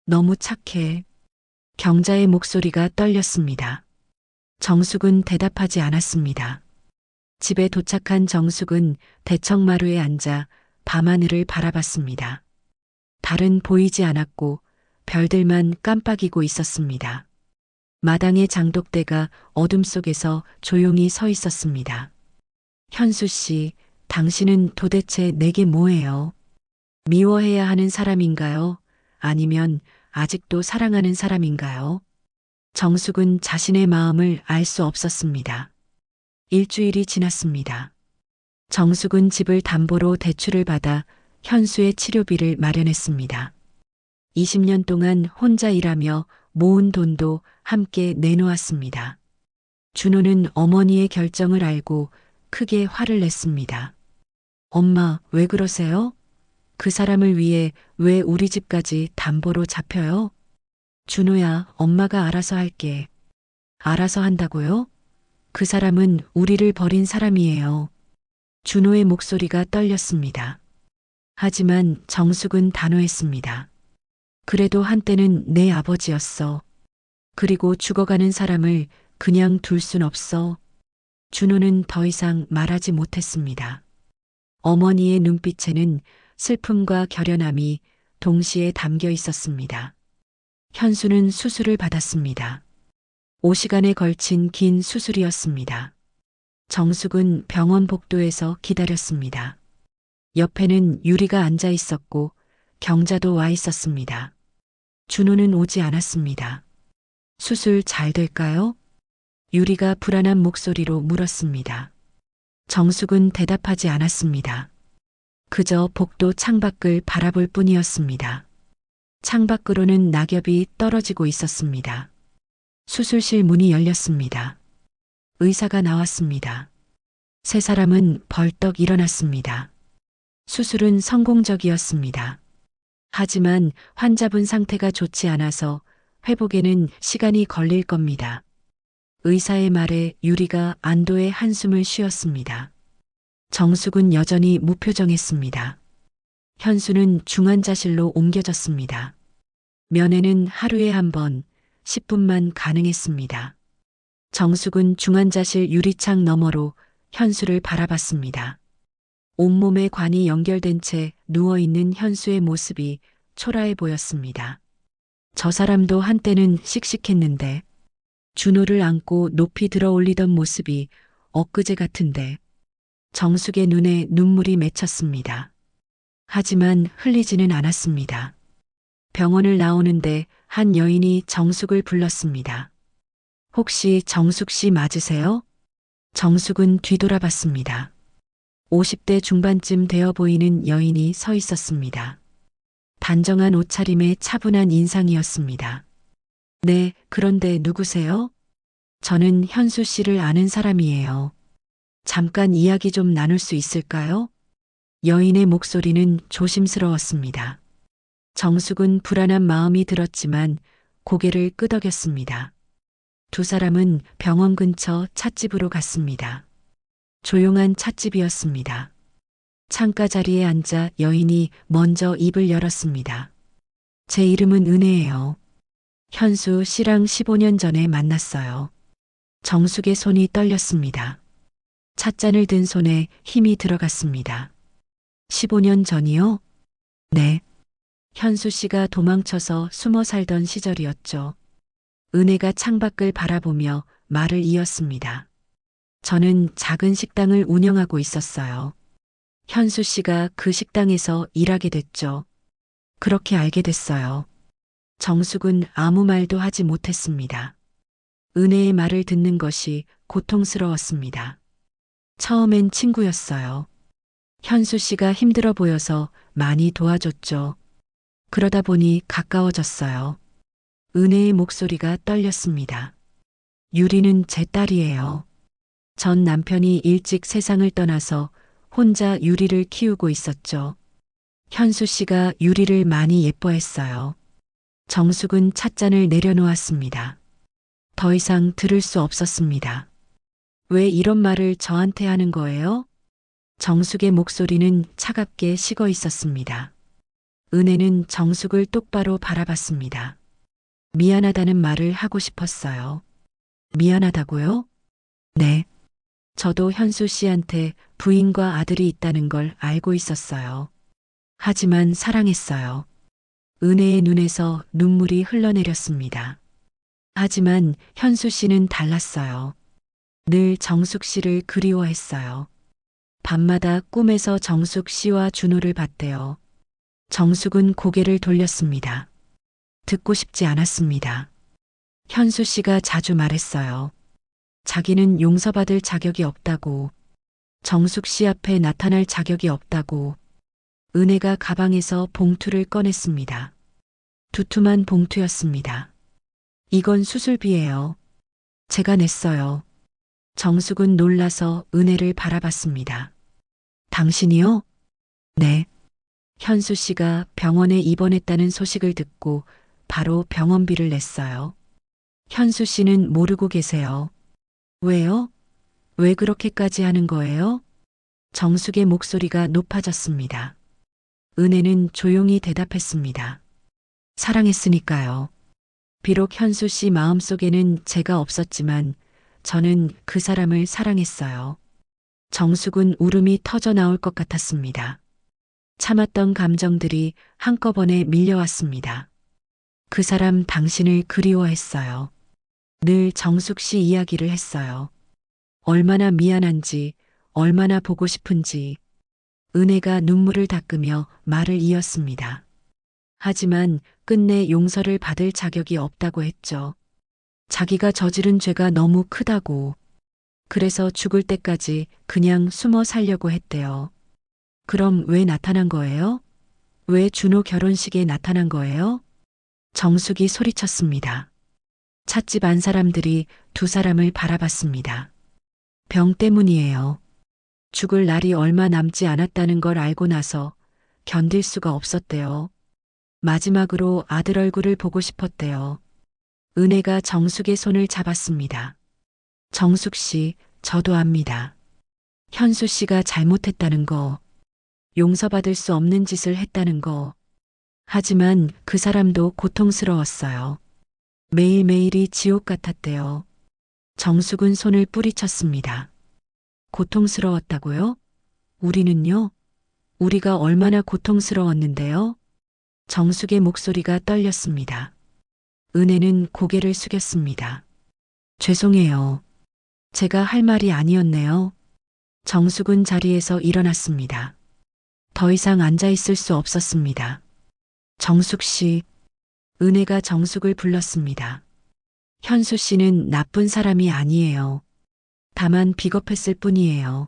너무 착해. 경자의 목소리가 떨렸습니다. 정숙은 대답하지 않았습니다. 집에 도착한 정숙은 대청마루에 앉아 밤하늘을 바라봤습니다. 달은 보이지 않았고 별들만 깜빡이고 있었습니다. 마당의 장독대가 어둠 속에서 조용히 서 있었습니다. 현수 씨, 당신은 도대체 내게 뭐예요? 미워해야 하는 사람인가요? 아니면 아직도 사랑하는 사람인가요? 정숙은 자신의 마음을 알 수 없었습니다. 일주일이 지났습니다. 정숙은 집을 담보로 대출을 받아 현수의 치료비를 마련했습니다. 20년 동안 혼자 일하며 모은 돈도 함께 내놓았습니다. 준호는 어머니의 결정을 알고 크게 화를 냈습니다. 엄마, 왜 그러세요? 그 사람을 위해 왜 우리 집까지 담보로 잡혀요? 준호야, 엄마가 알아서 할게. 알아서 한다고요? 그 사람은 우리를 버린 사람이에요. 준호의 목소리가 떨렸습니다. 하지만 정숙은 단호했습니다. 그래도 한때는 내 아버지였어. 그리고 죽어가는 사람을 그냥 둘 순 없어. 준호는 더 이상 말하지 못했습니다. 어머니의 눈빛에는 슬픔과 결연함이 동시에 담겨 있었습니다. 현수는 수술을 받았습니다. 5시간에 걸친 긴 수술이었습니다. 정숙은 병원 복도에서 기다렸습니다. 옆에는 유리가 앉아 있었고 경자도 와 있었습니다. 준호는 오지 않았습니다. 수술 잘 될까요? 유리가 불안한 목소리로 물었습니다. 정숙은 대답하지 않았습니다. 그저 복도 창밖을 바라볼 뿐이었습니다. 창밖으로는 낙엽이 떨어지고 있었습니다. 수술실 문이 열렸습니다. 의사가 나왔습니다. 세 사람은 벌떡 일어났습니다. 수술은 성공적이었습니다. 하지만 환자분 상태가 좋지 않아서 회복에는 시간이 걸릴 겁니다. 의사의 말에 유리가 안도의 한숨을 쉬었습니다. 정숙은 여전히 무표정했습니다. 현수는 중환자실로 옮겨졌습니다. 면회는 하루에 한 번, 10분만 가능했습니다. 정숙은 중환자실 유리창 너머로 현수를 바라봤습니다. 온몸에 관이 연결된 채 누워있는 현수의 모습이 초라해 보였습니다. 저 사람도 한때는 씩씩했는데, 준호를 안고 높이 들어 올리던 모습이 엊그제 같은데, 정숙의 눈에 눈물이 맺혔습니다. 하지만 흘리지는 않았습니다. 병원을 나오는데 한 여인이 정숙을 불렀습니다. 혹시 정숙 씨 맞으세요? 정숙은 뒤돌아봤습니다. 50대 중반쯤 되어 보이는 여인이 서 있었습니다. 단정한 옷차림에 차분한 인상이었습니다. 네, 그런데 누구세요? 저는 현수 씨를 아는 사람이에요. 잠깐 이야기 좀 나눌 수 있을까요? 여인의 목소리는 조심스러웠습니다. 정숙은 불안한 마음이 들었지만 고개를 끄덕였습니다. 두 사람은 병원 근처 찻집으로 갔습니다. 조용한 찻집이었습니다. 창가 자리에 앉아 여인이 먼저 입을 열었습니다. 제 이름은 은혜예요. 현수 씨랑 15년 전에 만났어요. 정숙의 손이 떨렸습니다. 찻잔을 든 손에 힘이 들어갔습니다. 15년 전이요? 네. 현수 씨가 도망쳐서 숨어 살던 시절이었죠. 은혜가 창밖을 바라보며 말을 이었습니다. 저는 작은 식당을 운영하고 있었어요. 현수 씨가 그 식당에서 일하게 됐죠. 그렇게 알게 됐어요. 정숙은 아무 말도 하지 못했습니다. 은혜의 말을 듣는 것이 고통스러웠습니다. 처음엔 친구였어요. 현수 씨가 힘들어 보여서 많이 도와줬죠. 그러다 보니 가까워졌어요. 은혜의 목소리가 떨렸습니다. 유리는 제 딸이에요. 전 남편이 일찍 세상을 떠나서 혼자 유리를 키우고 있었죠. 현수 씨가 유리를 많이 예뻐했어요. 정숙은 찻잔을 내려놓았습니다. 더 이상 들을 수 없었습니다. 왜 이런 말을 저한테 하는 거예요? 정숙의 목소리는 차갑게 식어 있었습니다. 은혜는 정숙을 똑바로 바라봤습니다. 미안하다는 말을 하고 싶었어요. 미안하다고요? 네. 저도 현수 씨한테 부인과 아들이 있다는 걸 알고 있었어요. 하지만 사랑했어요. 은혜의 눈에서 눈물이 흘러내렸습니다. 하지만 현수 씨는 달랐어요. 늘 정숙 씨를 그리워했어요. 밤마다 꿈에서 정숙 씨와 준호를 봤대요. 정숙은 고개를 돌렸습니다. 듣고 싶지 않았습니다. 현수 씨가 자주 말했어요. 자기는 용서받을 자격이 없다고, 정숙 씨 앞에 나타날 자격이 없다고. 은혜가 가방에서 봉투를 꺼냈습니다. 두툼한 봉투였습니다. 이건 수술비예요. 제가 냈어요. 정숙은 놀라서 은혜를 바라봤습니다. 당신이요? 네. 현수 씨가 병원에 입원했다는 소식을 듣고 바로 병원비를 냈어요. 현수 씨는 모르고 계세요. 왜요? 왜 그렇게까지 하는 거예요? 정숙의 목소리가 높아졌습니다. 은혜는 조용히 대답했습니다. 사랑했으니까요. 비록 현수 씨 마음속에는 제가 없었지만 저는 그 사람을 사랑했어요. 정숙은 울음이 터져 나올 것 같았습니다. 참았던 감정들이 한꺼번에 밀려왔습니다. 그 사람 당신을 그리워했어요. 늘 정숙 씨 이야기를 했어요. 얼마나 미안한지, 얼마나 보고 싶은지. 은혜가 눈물을 닦으며 말을 이었습니다. 하지만 끝내 용서를 받을 자격이 없다고 했죠. 자기가 저지른 죄가 너무 크다고. 그래서 죽을 때까지 그냥 숨어 살려고 했대요. 그럼 왜 나타난 거예요? 왜 준호 결혼식에 나타난 거예요? 정숙이 소리쳤습니다. 찻집 안 사람들이 두 사람을 바라봤습니다. 병 때문이에요. 죽을 날이 얼마 남지 않았다는 걸 알고 나서 견딜 수가 없었대요. 마지막으로 아들 얼굴을 보고 싶었대요. 은혜가 정숙의 손을 잡았습니다. 정숙 씨, 저도 압니다. 현수 씨가 잘못했다는 거, 용서받을 수 없는 짓을 했다는 거. 하지만 그 사람도 고통스러웠어요. 매일매일이 지옥 같았대요. 정숙은 손을 뿌리쳤습니다. 고통스러웠다고요? 우리는요? 우리가 얼마나 고통스러웠는데요? 정숙의 목소리가 떨렸습니다. 은혜는 고개를 숙였습니다. 죄송해요. 제가 할 말이 아니었네요. 정숙은 자리에서 일어났습니다. 더 이상 앉아 있을 수 없었습니다. 정숙 씨, 은혜가 정숙을 불렀습니다. 현수 씨는 나쁜 사람이 아니에요. 다만 비겁했을 뿐이에요.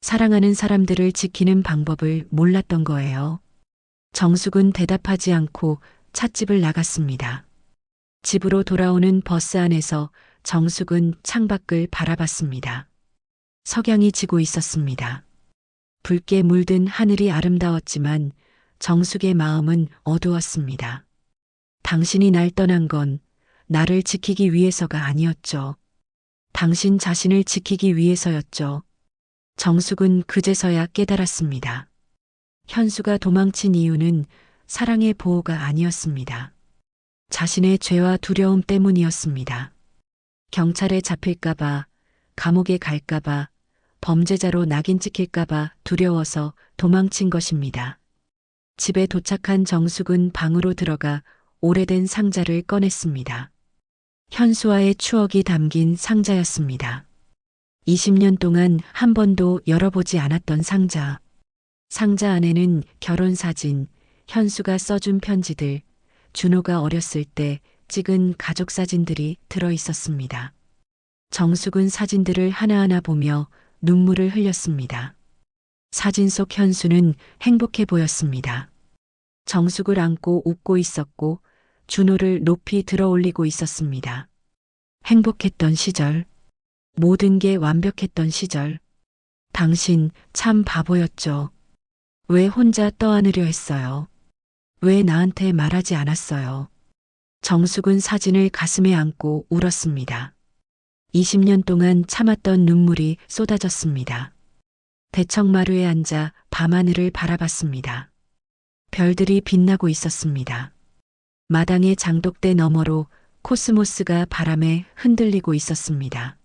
사랑하는 사람들을 지키는 방법을 몰랐던 거예요. 정숙은 대답하지 않고 찻집을 나갔습니다. 집으로 돌아오는 버스 안에서 정숙은 창밖을 바라봤습니다. 석양이 지고 있었습니다. 붉게 물든 하늘이 아름다웠지만 정숙의 마음은 어두웠습니다. 당신이 날 떠난 건 나를 지키기 위해서가 아니었죠. 당신 자신을 지키기 위해서였죠. 정숙은 그제서야 깨달았습니다. 현수가 도망친 이유는 사랑의 보호가 아니었습니다. 자신의 죄와 두려움 때문이었습니다. 경찰에 잡힐까봐, 감옥에 갈까봐, 범죄자로 낙인 찍힐까봐 두려워서 도망친 것입니다. 집에 도착한 정숙은 방으로 들어가 오래된 상자를 꺼냈습니다. 현수와의 추억이 담긴 상자였습니다. 20년 동안 한 번도 열어보지 않았던 상자. 상자 안에는 결혼 사진, 현수가 써준 편지들, 준호가 어렸을 때 찍은 가족 사진들이 들어 있었습니다. 정숙은 사진들을 하나하나 보며 눈물을 흘렸습니다. 사진 속 현수는 행복해 보였습니다. 정숙을 안고 웃고 있었고 준호를 높이 들어 올리고 있었습니다. 행복했던 시절, 모든 게 완벽했던 시절. 당신 참 바보였죠. 왜 혼자 떠안으려 했어요? 왜 나한테 말하지 않았어요? 정숙은 사진을 가슴에 안고 울었습니다. 20년 동안 참았던 눈물이 쏟아졌습니다. 대청마루에 앉아 밤하늘을 바라봤습니다. 별들이 빛나고 있었습니다. 마당의 장독대 너머로 코스모스가 바람에 흔들리고 있었습니다.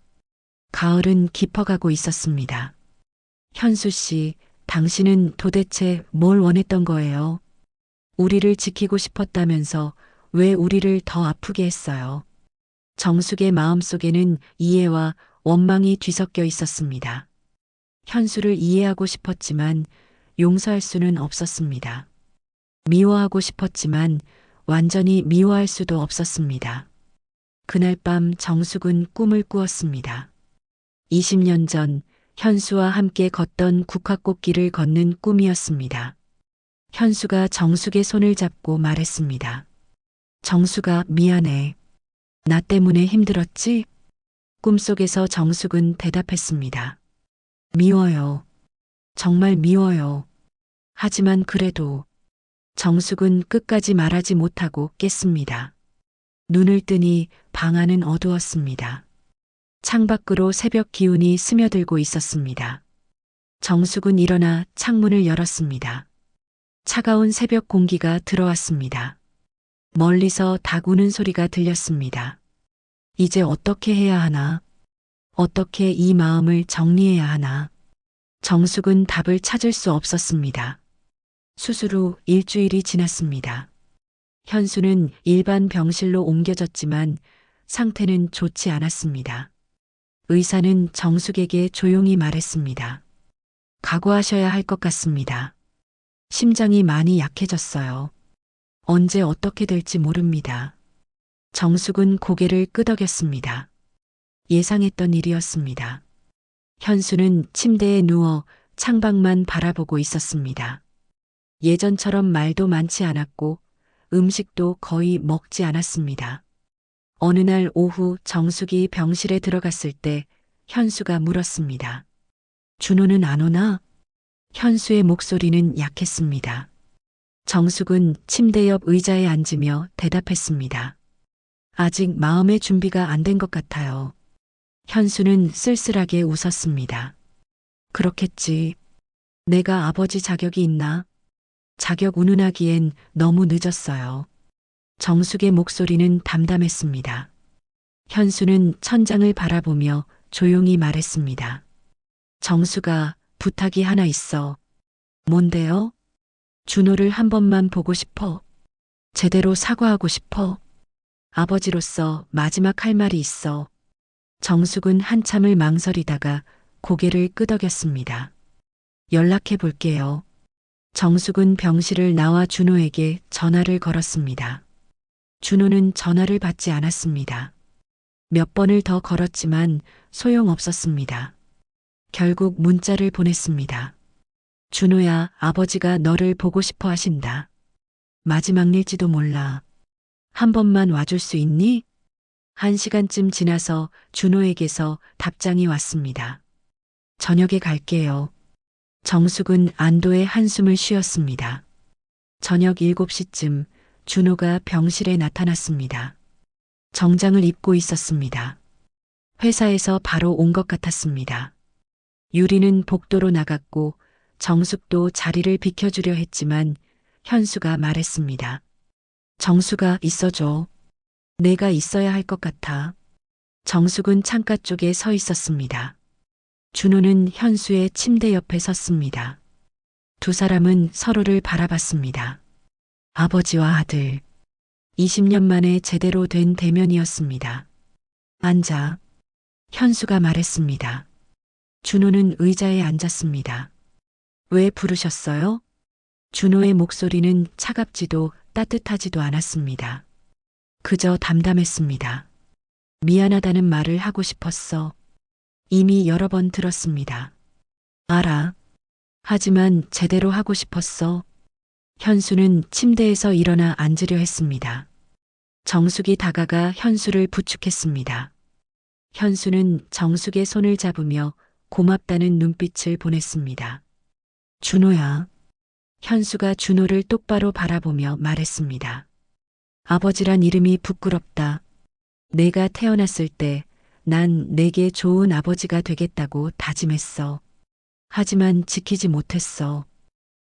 가을은 깊어가고 있었습니다. 현수 씨, 당신은 도대체 뭘 원했던 거예요? 우리를 지키고 싶었다면서 왜 우리를 더 아프게 했어요? 정숙의 마음속에는 이해와 원망이 뒤섞여 있었습니다. 현수를 이해하고 싶었지만 용서할 수는 없었습니다. 미워하고 싶었지만 완전히 미워할 수도 없었습니다. 그날 밤 정숙은 꿈을 꾸었습니다. 20년 전 현수와 함께 걷던 국화꽃길을 걷는 꿈이었습니다. 현수가 정숙의 손을 잡고 말했습니다. 정숙아, 미안해. 나 때문에 힘들었지? 꿈속에서 정숙은 대답했습니다. 미워요. 정말 미워요. 하지만 그래도 정숙은 끝까지 말하지 못하고 깼습니다. 눈을 뜨니 방 안은 어두웠습니다. 창밖으로 새벽 기운이 스며들고 있었습니다. 정숙은 일어나 창문을 열었습니다. 차가운 새벽 공기가 들어왔습니다. 멀리서 닭 우는 소리가 들렸습니다. 이제 어떻게 해야 하나? 어떻게 이 마음을 정리해야 하나? 정숙은 답을 찾을 수 없었습니다. 수술 후 일주일이 지났습니다. 현수는 일반 병실로 옮겨졌지만 상태는 좋지 않았습니다. 의사는 정숙에게 조용히 말했습니다. 각오하셔야 할 것 같습니다. 심장이 많이 약해졌어요. 언제 어떻게 될지 모릅니다. 정숙은 고개를 끄덕였습니다. 예상했던 일이었습니다. 현수는 침대에 누워 창밖만 바라보고 있었습니다. 예전처럼 말도 많지 않았고 음식도 거의 먹지 않았습니다. 어느 날 오후 정숙이 병실에 들어갔을 때 현수가 물었습니다. 준호는 안 오나? 현수의 목소리는 약했습니다. 정숙은 침대 옆 의자에 앉으며 대답했습니다. 아직 마음의 준비가 안 된 것 같아요. 현수는 쓸쓸하게 웃었습니다. 그렇겠지. 내가 아버지 자격이 있나? 자격 운운하기엔 너무 늦었어요. 정숙의 목소리는 담담했습니다. 현수는 천장을 바라보며 조용히 말했습니다. 정수가 부탁이 하나 있어. 뭔데요? 준호를 한 번만 보고 싶어. 제대로 사과하고 싶어. 아버지로서 마지막 할 말이 있어. 정숙은 한참을 망설이다가 고개를 끄덕였습니다. 연락해 볼게요. 정숙은 병실을 나와 준호에게 전화를 걸었습니다. 준호는 전화를 받지 않았습니다. 몇 번을 더 걸었지만 소용없었습니다. 결국 문자를 보냈습니다. 준호야, 아버지가 너를 보고 싶어 하신다. 마지막 일지도 몰라. 한 번만 와줄 수 있니? 1시간쯤 지나서 준호에게서 답장이 왔습니다. 저녁에 갈게요. 정숙은 안도의 한숨을 쉬었습니다. 저녁 7시쯤 준호가 병실에 나타났습니다. 정장을 입고 있었습니다. 회사에서 바로 온 것 같았습니다. 유리는 복도로 나갔고 정숙도 자리를 비켜주려 했지만 현수가 말했습니다. 정수가 있어줘. 내가 있어야 할 것 같아. 정숙은 창가 쪽에 서 있었습니다. 준호는 현수의 침대 옆에 섰습니다. 두 사람은 서로를 바라봤습니다. 아버지와 아들. 20년 만에 제대로 된 대면이었습니다. 앉아. 현수가 말했습니다. 준호는 의자에 앉았습니다. 왜 부르셨어요? 준호의 목소리는 차갑지도 따뜻하지도 않았습니다. 그저 담담했습니다. 미안하다는 말을 하고 싶었어. 이미 여러 번 들었습니다. 알아. 하지만 제대로 하고 싶었어. 현수는 침대에서 일어나 앉으려 했습니다. 정숙이 다가가 현수를 부축했습니다. 현수는 정숙의 손을 잡으며 고맙다는 눈빛을 보냈습니다. 준호야. 현수가 준호를 똑바로 바라보며 말했습니다. 아버지란 이름이 부끄럽다. 내가 태어났을 때 난 내게 좋은 아버지가 되겠다고 다짐했어. 하지만 지키지 못했어.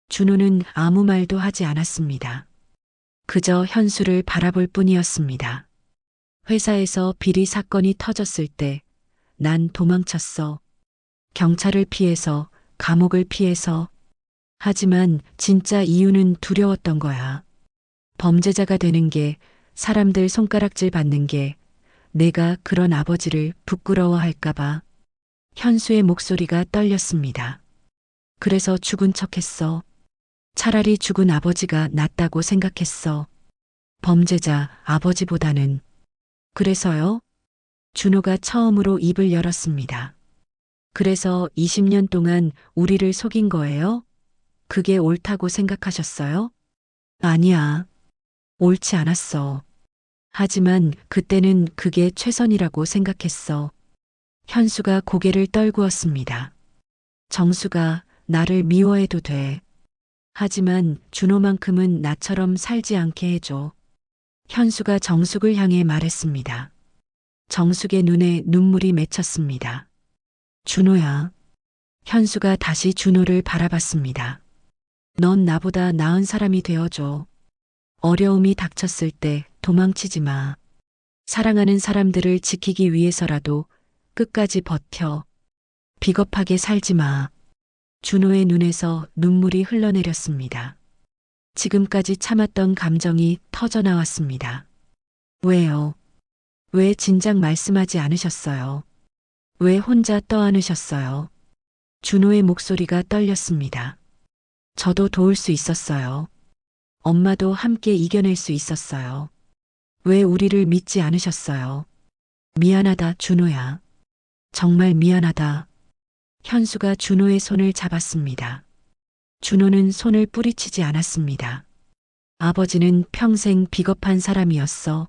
준호는 아무 말도 하지 않았습니다. 그저 현수를 바라볼 뿐이었습니다. 회사에서 비리 사건이 터졌을 때 난 도망쳤어. 경찰을 피해서, 감옥을 피해서. 하지만 진짜 이유는 두려웠던 거야. 범죄자가 되는 게, 사람들 손가락질 받는 게, 내가 그런 아버지를 부끄러워할까봐. 현수의 목소리가 떨렸습니다. 그래서 죽은 척했어. 차라리 죽은 아버지가 낫다고 생각했어. 범죄자 아버지보다는. 그래서요? 준호가 처음으로 입을 열었습니다. 그래서 20년 동안 우리를 속인 거예요? 그게 옳다고 생각하셨어요? 아니야. 옳지 않았어. 하지만 그때는 그게 최선이라고 생각했어. 현수가 고개를 떨구었습니다. 정수가 나를 미워해도 돼. 하지만 준호만큼은 나처럼 살지 않게 해줘. 현수가 정숙을 향해 말했습니다. 정숙의 눈에 눈물이 맺혔습니다. 준호야. 현수가 다시 준호를 바라봤습니다. 넌 나보다 나은 사람이 되어줘. 어려움이 닥쳤을 때 도망치지 마. 사랑하는 사람들을 지키기 위해서라도 끝까지 버텨. 비겁하게 살지 마. 준호의 눈에서 눈물이 흘러내렸습니다. 지금까지 참았던 감정이 터져나왔습니다. 왜요? 왜 진작 말씀하지 않으셨어요? 왜 혼자 떠안으셨어요? 준호의 목소리가 떨렸습니다. 저도 도울 수 있었어요. 엄마도 함께 이겨낼 수 있었어요. 왜 우리를 믿지 않으셨어요? 미안하다, 준호야. 정말 미안하다. 현수가 준호의 손을 잡았습니다. 준호는 손을 뿌리치지 않았습니다. 아버지는 평생 비겁한 사람이었어.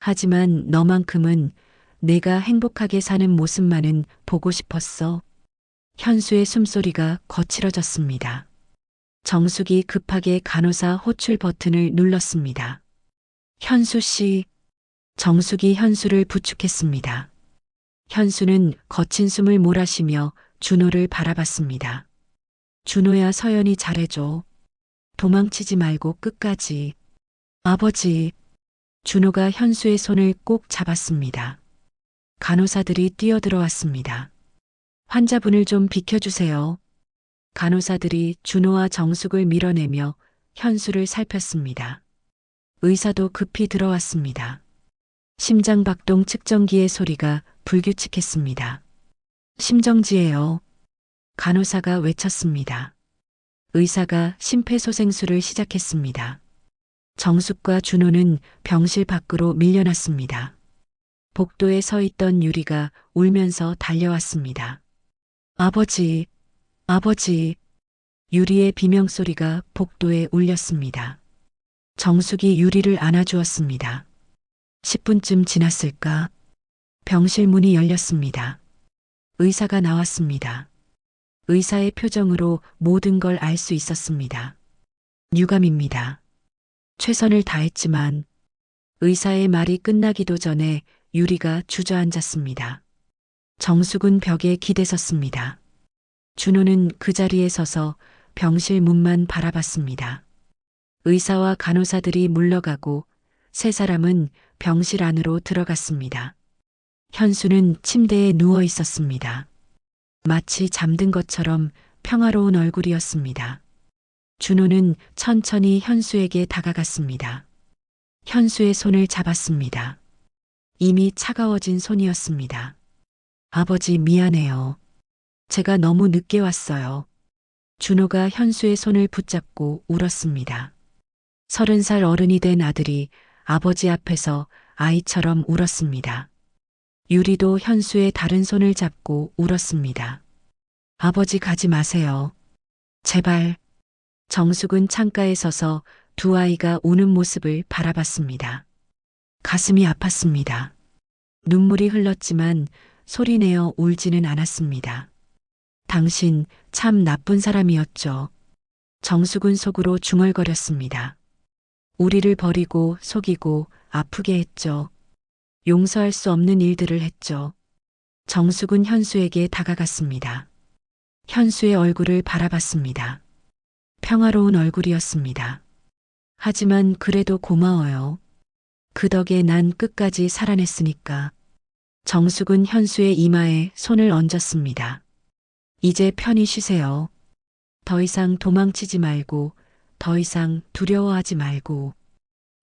하지만 너만큼은 내가 행복하게 사는 모습만은 보고 싶었어. 현수의 숨소리가 거칠어졌습니다. 정숙이 급하게 간호사 호출 버튼을 눌렀습니다. 현수 씨. 정숙이 현수를 부축했습니다. 현수는 거친 숨을 몰아쉬며 준호를 바라봤습니다. 준호야, 서연이 잘해줘. 도망치지 말고 끝까지. 아버지. 준호가 현수의 손을 꼭 잡았습니다. 간호사들이 뛰어들어왔습니다. 환자분을 좀 비켜주세요. 간호사들이 준호와 정숙을 밀어내며 현수를 살폈습니다. 의사도 급히 들어왔습니다. 심장박동 측정기의 소리가 불규칙했습니다. 심정지예요. 간호사가 외쳤습니다. 의사가 심폐소생술을 시작했습니다. 정숙과 준호는 병실 밖으로 밀려났습니다. 복도에 서 있던 유리가 울면서 달려왔습니다. 아버지, 아버지. 유리의 비명소리가 복도에 울렸습니다. 정숙이 유리를 안아주었습니다. 10분쯤 지났을까? 병실 문이 열렸습니다. 의사가 나왔습니다. 의사의 표정으로 모든 걸 알 수 있었습니다. 유감입니다. 최선을 다했지만. 의사의 말이 끝나기도 전에 유리가 주저앉았습니다. 정숙은 벽에 기대섰습니다. 준호는 그 자리에 서서 병실 문만 바라봤습니다. 의사와 간호사들이 물러가고 세 사람은 병실 안으로 들어갔습니다. 현수는 침대에 누워 있었습니다. 마치 잠든 것처럼 평화로운 얼굴이었습니다. 준호는 천천히 현수에게 다가갔습니다. 현수의 손을 잡았습니다. 이미 차가워진 손이었습니다. 아버지 미안해요. 제가 너무 늦게 왔어요. 준호가 현수의 손을 붙잡고 울었습니다. 30살 어른이 된 아들이 아버지 앞에서 아이처럼 울었습니다. 유리도 현수의 다른 손을 잡고 울었습니다. 아버지 가지 마세요. 제발. 정숙은 창가에 서서 두 아이가 우는 모습을 바라봤습니다. 가슴이 아팠습니다. 눈물이 흘렀지만 소리내어 울지는 않았습니다. 당신 참 나쁜 사람이었죠. 정숙은 속으로 중얼거렸습니다. 우리를 버리고 속이고 아프게 했죠. 용서할 수 없는 일들을 했죠. 정숙은 현수에게 다가갔습니다. 현수의 얼굴을 바라봤습니다. 평화로운 얼굴이었습니다. 하지만 그래도 고마워요. 그 덕에 난 끝까지 살아냈으니까. 정숙은 현수의 이마에 손을 얹었습니다. 이제 편히 쉬세요. 더 이상 도망치지 말고, 더 이상 두려워하지 말고,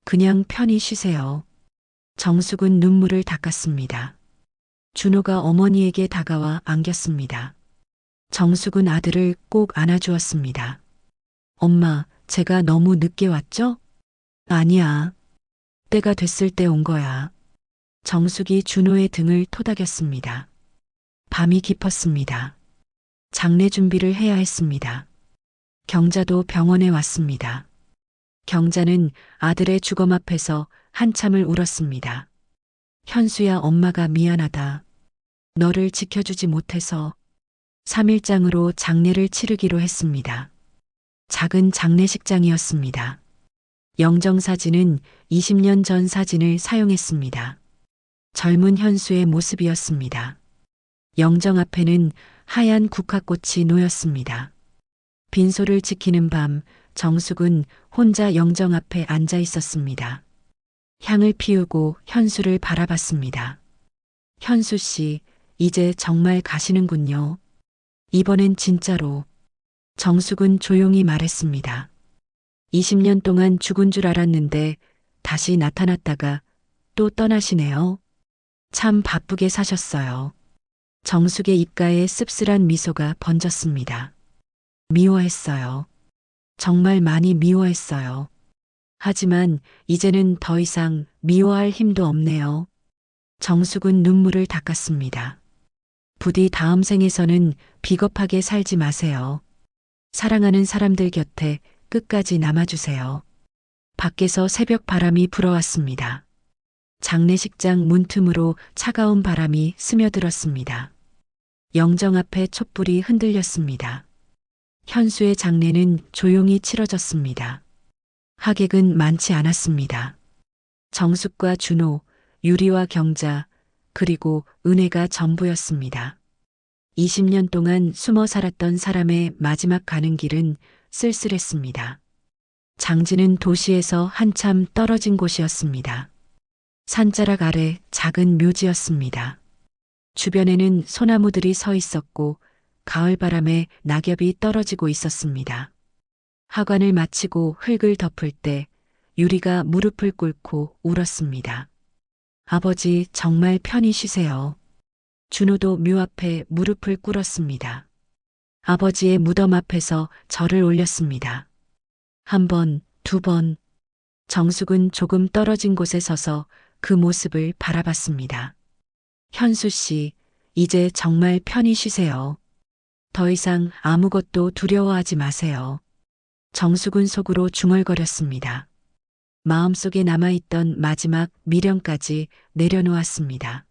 그냥 편히 쉬세요. 정숙은 눈물을 닦았습니다. 준호가 어머니에게 다가와 안겼습니다. 정숙은 아들을 꼭 안아주었습니다. 엄마, 제가 너무 늦게 왔죠? 아니야. 때가 됐을 때 온 거야. 정숙이 준호의 등을 토닥였습니다. 밤이 깊었습니다. 장례 준비를 해야 했습니다. 경자도 병원에 왔습니다. 경자는 아들의 주검 앞에서 한참을 울었습니다. 현수야, 엄마가 미안하다. 너를 지켜주지 못해서 3일장으로 장례를 치르기로 했습니다. 작은 장례식장이었습니다. 영정사진은 20년 전 사진을 사용했습니다. 젊은 현수의 모습이었습니다. 영정 앞에는 하얀 국화꽃이 놓였습니다. 빈소를 지키는 밤, 정숙은 혼자 영정 앞에 앉아 있었습니다. 향을 피우고 현수를 바라봤습니다. 현수 씨, 이제 정말 가시는군요. 이번엔 진짜로. 정숙은 조용히 말했습니다. 20년 동안 죽은 줄 알았는데 다시 나타났다가 또 떠나시네요. 참 바쁘게 사셨어요. 정숙의 입가에 씁쓸한 미소가 번졌습니다. 미워했어요. 정말 많이 미워했어요. 하지만 이제는 더 이상 미워할 힘도 없네요. 정숙은 눈물을 닦았습니다. 부디 다음 생에서는 비겁하게 살지 마세요. 사랑하는 사람들 곁에 끝까지 남아주세요. 밖에서 새벽 바람이 불어왔습니다. 장례식장 문틈으로 차가운 바람이 스며들었습니다. 영정 앞에 촛불이 흔들렸습니다. 현수의 장례는 조용히 치러졌습니다. 하객은 많지 않았습니다. 정숙과 준호, 유리와 경자, 그리고 은혜가 전부였습니다. 20년 동안 숨어 살았던 사람의 마지막 가는 길은 쓸쓸했습니다. 장지는 도시에서 한참 떨어진 곳이었습니다. 산자락 아래 작은 묘지였습니다. 주변에는 소나무들이 서 있었고 가을바람에 낙엽이 떨어지고 있었습니다. 하관을 마치고 흙을 덮을 때 유리가 무릎을 꿇고 울었습니다. 아버지, 정말 편히 쉬세요. 준호도 묘 앞에 무릎을 꿇었습니다. 아버지의 무덤 앞에서 절을 올렸습니다. 한 번, 두 번. 정숙은 조금 떨어진 곳에 서서 그 모습을 바라봤습니다. 현수 씨, 이제 정말 편히 쉬세요. 더 이상 아무것도 두려워하지 마세요. 정숙은 속으로 중얼거렸습니다. 마음속에 남아있던 마지막 미련까지 내려놓았습니다.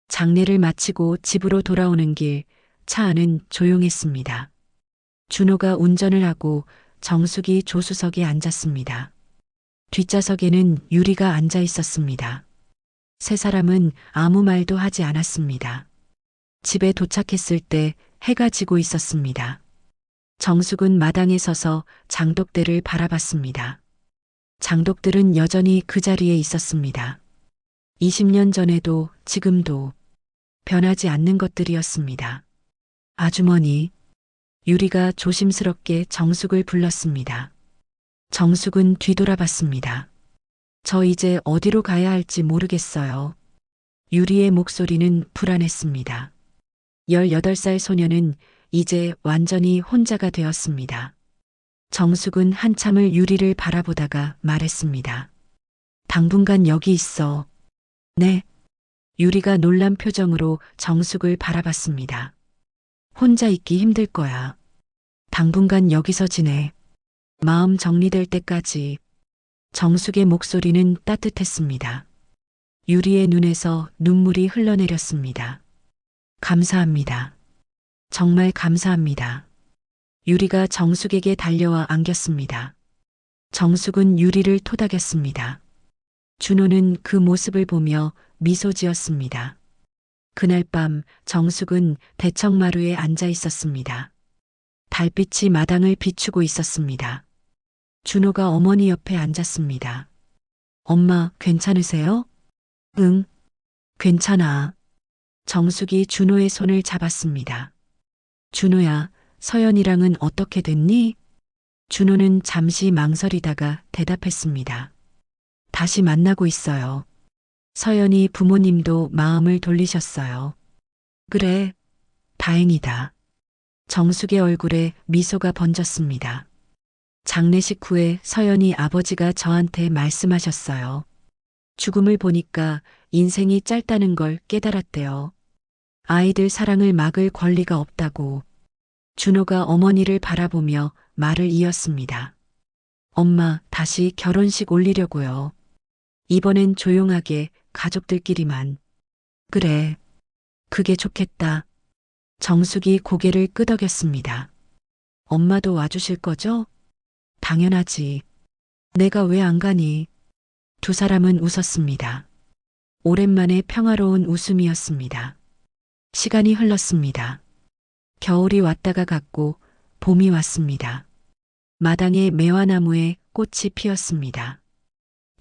장례를 마치고 집으로 돌아오는 길, 차 안은 조용했습니다. 준호가 운전을 하고 정숙이 조수석에 앉았습니다. 뒷좌석에는 유리가 앉아 있었습니다. 세 사람은 아무 말도 하지 않았습니다. 집에 도착했을 때 해가 지고 있었습니다. 정숙은 마당에 서서 장독대를 바라봤습니다. 장독들은 여전히 그 자리에 있었습니다. 20년 전에도 지금도 변하지 않는 것들이었습니다. 아주머니. 유리가 조심스럽게 정숙을 불렀습니다. 정숙은 뒤돌아봤습니다. 저 이제 어디로 가야 할지 모르겠어요. 유리의 목소리는 불안했습니다. 18살 소녀는 이제 완전히 혼자가 되었습니다. 정숙은 한참을 유리를 바라보다가 말했습니다. 당분간 여기 있어. 네. 유리가 놀란 표정으로 정숙을 바라봤습니다. 혼자 있기 힘들 거야. 당분간 여기서 지내. 마음 정리될 때까지. 정숙의 목소리는 따뜻했습니다. 유리의 눈에서 눈물이 흘러내렸습니다. 감사합니다. 정말 감사합니다. 유리가 정숙에게 달려와 안겼습니다. 정숙은 유리를 토닥였습니다. 준호는 그 모습을 보며 미소 지었습니다. 그날 밤 정숙은 대청마루에 앉아 있었습니다. 달빛이 마당을 비추고 있었습니다. 준호가 어머니 옆에 앉았습니다. 엄마, 괜찮으세요? 응, 괜찮아. 정숙이 준호의 손을 잡았습니다. 준호야, 서연이랑은 어떻게 됐니? 준호는 잠시 망설이다가 대답했습니다. 다시 만나고 있어요. 서연이 부모님도 마음을 돌리셨어요. 그래, 다행이다. 정숙의 얼굴에 미소가 번졌습니다. 장례식 후에 서연이 아버지가 저한테 말씀하셨어요. 죽음을 보니까 인생이 짧다는 걸 깨달았대요. 아이들 사랑을 막을 권리가 없다고. 준호가 어머니를 바라보며 말을 이었습니다. 엄마, 다시 결혼식 올리려고요. 이번엔 조용하게 가족들끼리만. 그래, 그게 좋겠다. 정숙이 고개를 끄덕였습니다. 엄마도 와주실 거죠? 당연하지. 내가 왜 안 가니? 두 사람은 웃었습니다. 오랜만에 평화로운 웃음이었습니다. 시간이 흘렀습니다. 겨울이 왔다가 갔고 봄이 왔습니다. 마당의 매화나무에 꽃이 피었습니다.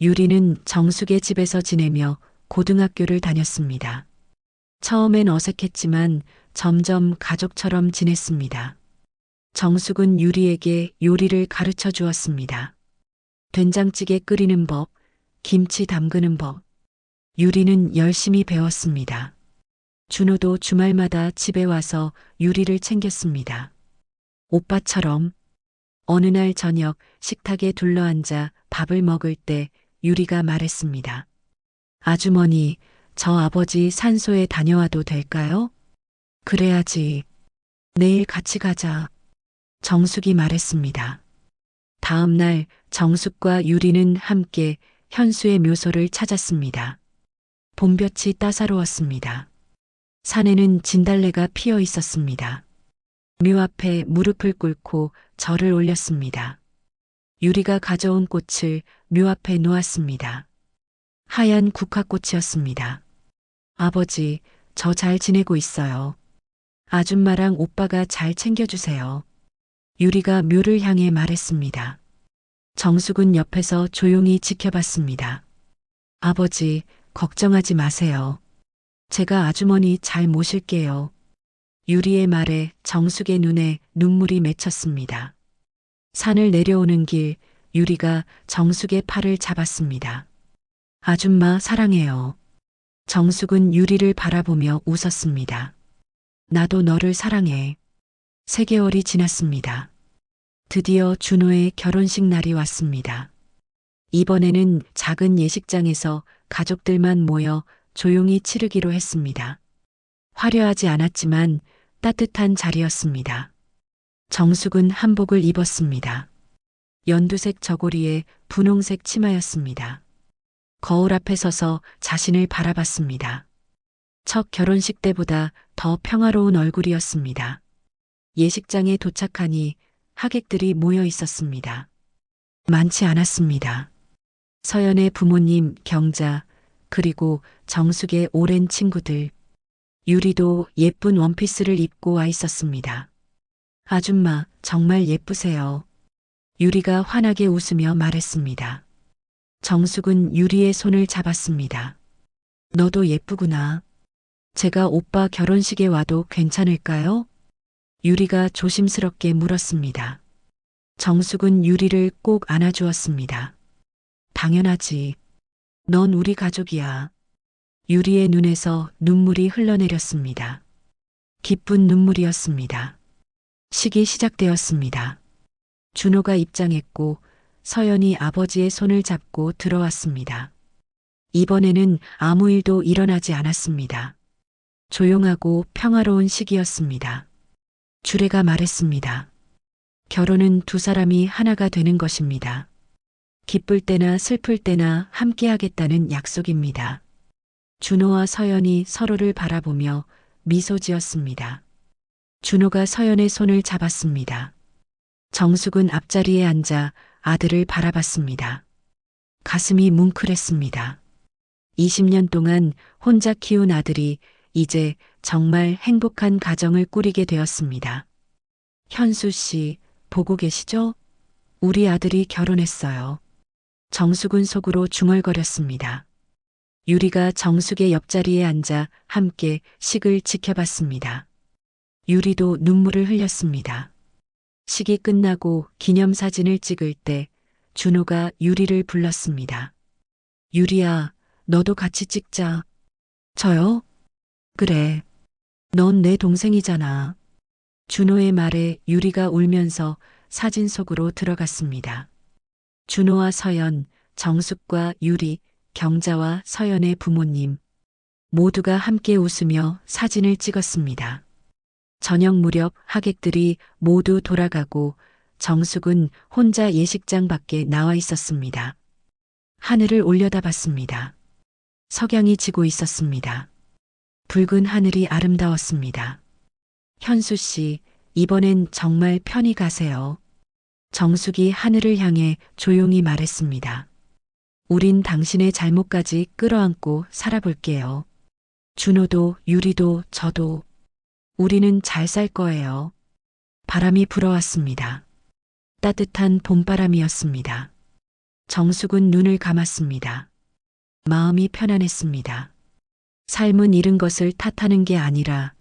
유리는 정숙의 집에서 지내며 고등학교를 다녔습니다. 처음엔 어색했지만 점점 가족처럼 지냈습니다. 정숙은 유리에게 요리를 가르쳐 주었습니다. 된장찌개 끓이는 법, 김치 담그는 법. 유리는 열심히 배웠습니다. 준호도 주말마다 집에 와서 유리를 챙겼습니다. 오빠처럼. 어느 날 저녁 식탁에 둘러앉아 밥을 먹을 때 유리가 말했습니다. 아주머니, 저 아버지 산소에 다녀와도 될까요? 그래야지. 내일 같이 가자. 정숙이 말했습니다. 다음 날 정숙과 유리는 함께 현수의 묘소를 찾았습니다. 봄볕이 따사로웠습니다. 산에는 진달래가 피어 있었습니다. 묘 앞에 무릎을 꿇고 절을 올렸습니다. 유리가 가져온 꽃을 묘 앞에 놓았습니다. 하얀 국화꽃이었습니다. 아버지, 저 잘 지내고 있어요. 아줌마랑 오빠가 잘 챙겨주세요. 유리가 묘를 향해 말했습니다. 정숙은 옆에서 조용히 지켜봤습니다. 아버지, 걱정하지 마세요. 제가 아주머니 잘 모실게요. 유리의 말에 정숙의 눈에 눈물이 맺혔습니다. 산을 내려오는 길, 유리가 정숙의 팔을 잡았습니다. 아줌마 사랑해요. 정숙은 유리를 바라보며 웃었습니다. 나도 너를 사랑해. 3개월이 지났습니다. 드디어 준호의 결혼식 날이 왔습니다. 이번에는 작은 예식장에서 가족들만 모여 조용히 치르기로 했습니다. 화려하지 않았지만 따뜻한 자리였습니다. 정숙은 한복을 입었습니다. 연두색 저고리에 분홍색 치마였습니다. 거울 앞에 서서 자신을 바라봤습니다. 첫 결혼식 때보다 더 평화로운 얼굴이었습니다. 예식장에 도착하니 하객들이 모여 있었습니다. 많지 않았습니다. 서연의 부모님, 경자, 그리고 정숙의 오랜 친구들. 유리도 예쁜 원피스를 입고 와 있었습니다. 아줌마, 정말 예쁘세요. 유리가 환하게 웃으며 말했습니다. 정숙은 유리의 손을 잡았습니다. 너도 예쁘구나. 제가 오빠 결혼식에 와도 괜찮을까요? 유리가 조심스럽게 물었습니다. 정숙은 유리를 꼭 안아주었습니다. 당연하지. 넌 우리 가족이야. 유리의 눈에서 눈물이 흘러내렸습니다. 기쁜 눈물이었습니다. 식이 시작되었습니다. 준호가 입장했고 서연이 아버지의 손을 잡고 들어왔습니다. 이번에는 아무 일도 일어나지 않았습니다. 조용하고 평화로운 시기였습니다. 주례가 말했습니다. 결혼은 두 사람이 하나가 되는 것입니다. 기쁠 때나 슬플 때나 함께 하겠다는 약속입니다. 준호와 서연이 서로를 바라보며 미소 지었습니다. 준호가 서연의 손을 잡았습니다. 정숙은 앞자리에 앉아 아들을 바라봤습니다. 가슴이 뭉클했습니다. 20년 동안 혼자 키운 아들이 이제 정말 행복한 가정을 꾸리게 되었습니다. 현수 씨, 보고 계시죠? 우리 아들이 결혼했어요. 정숙은 속으로 중얼거렸습니다. 유리가 정숙의 옆자리에 앉아 함께 식을 지켜봤습니다. 유리도 눈물을 흘렸습니다. 식이 끝나고 기념사진을 찍을 때 준호가 유리를 불렀습니다. 유리야, 너도 같이 찍자. 저요? 그래. 넌 내 동생이잖아. 준호의 말에 유리가 울면서 사진 속으로 들어갔습니다. 준호와 서연, 정숙과 유리, 경자와 서연의 부모님 모두가 함께 웃으며 사진을 찍었습니다. 저녁 무렵 하객들이 모두 돌아가고 정숙은 혼자 예식장 밖에 나와 있었습니다. 하늘을 올려다봤습니다. 석양이 지고 있었습니다. 붉은 하늘이 아름다웠습니다. 현수 씨, 이번엔 정말 편히 가세요. 정숙이 하늘을 향해 조용히 말했습니다. 우린 당신의 잘못까지 끌어안고 살아볼게요. 준호도, 유리도, 저도. 우리는 잘 살 거예요. 바람이 불어왔습니다. 따뜻한 봄바람이었습니다. 정숙은 눈을 감았습니다. 마음이 편안했습니다. 삶은 잃은 것을 탓하는 게 아니라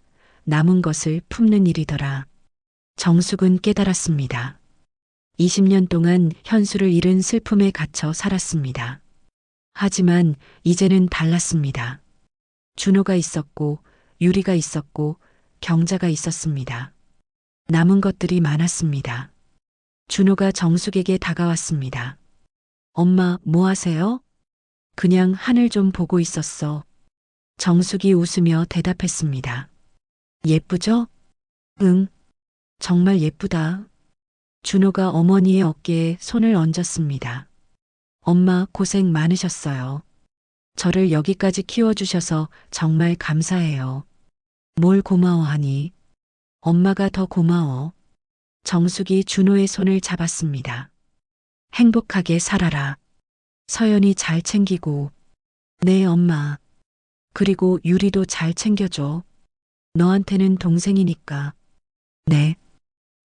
남은 것을 품는 일이더라. 정숙은 깨달았습니다. 20년 동안 현수를 잃은 슬픔에 갇혀 살았습니다. 하지만 이제는 달랐습니다. 준호가 있었고, 유리가 있었고, 경자가 있었습니다. 남은 것들이 많았습니다. 준호가 정숙에게 다가왔습니다. 엄마, 뭐 하세요? 그냥 하늘 좀 보고 있었어. 정숙이 웃으며 대답했습니다. 예쁘죠? 응, 정말 예쁘다. 준호가 어머니의 어깨에 손을 얹었습니다. 엄마 고생 많으셨어요. 저를 여기까지 키워주셔서 정말 감사해요. 뭘 고마워하니? 엄마가 더 고마워. 정숙이 준호의 손을 잡았습니다. 행복하게 살아라. 서연이 잘 챙기고. 네, 엄마. 그리고 유리도 잘 챙겨줘. 너한테는 동생이니까. 네.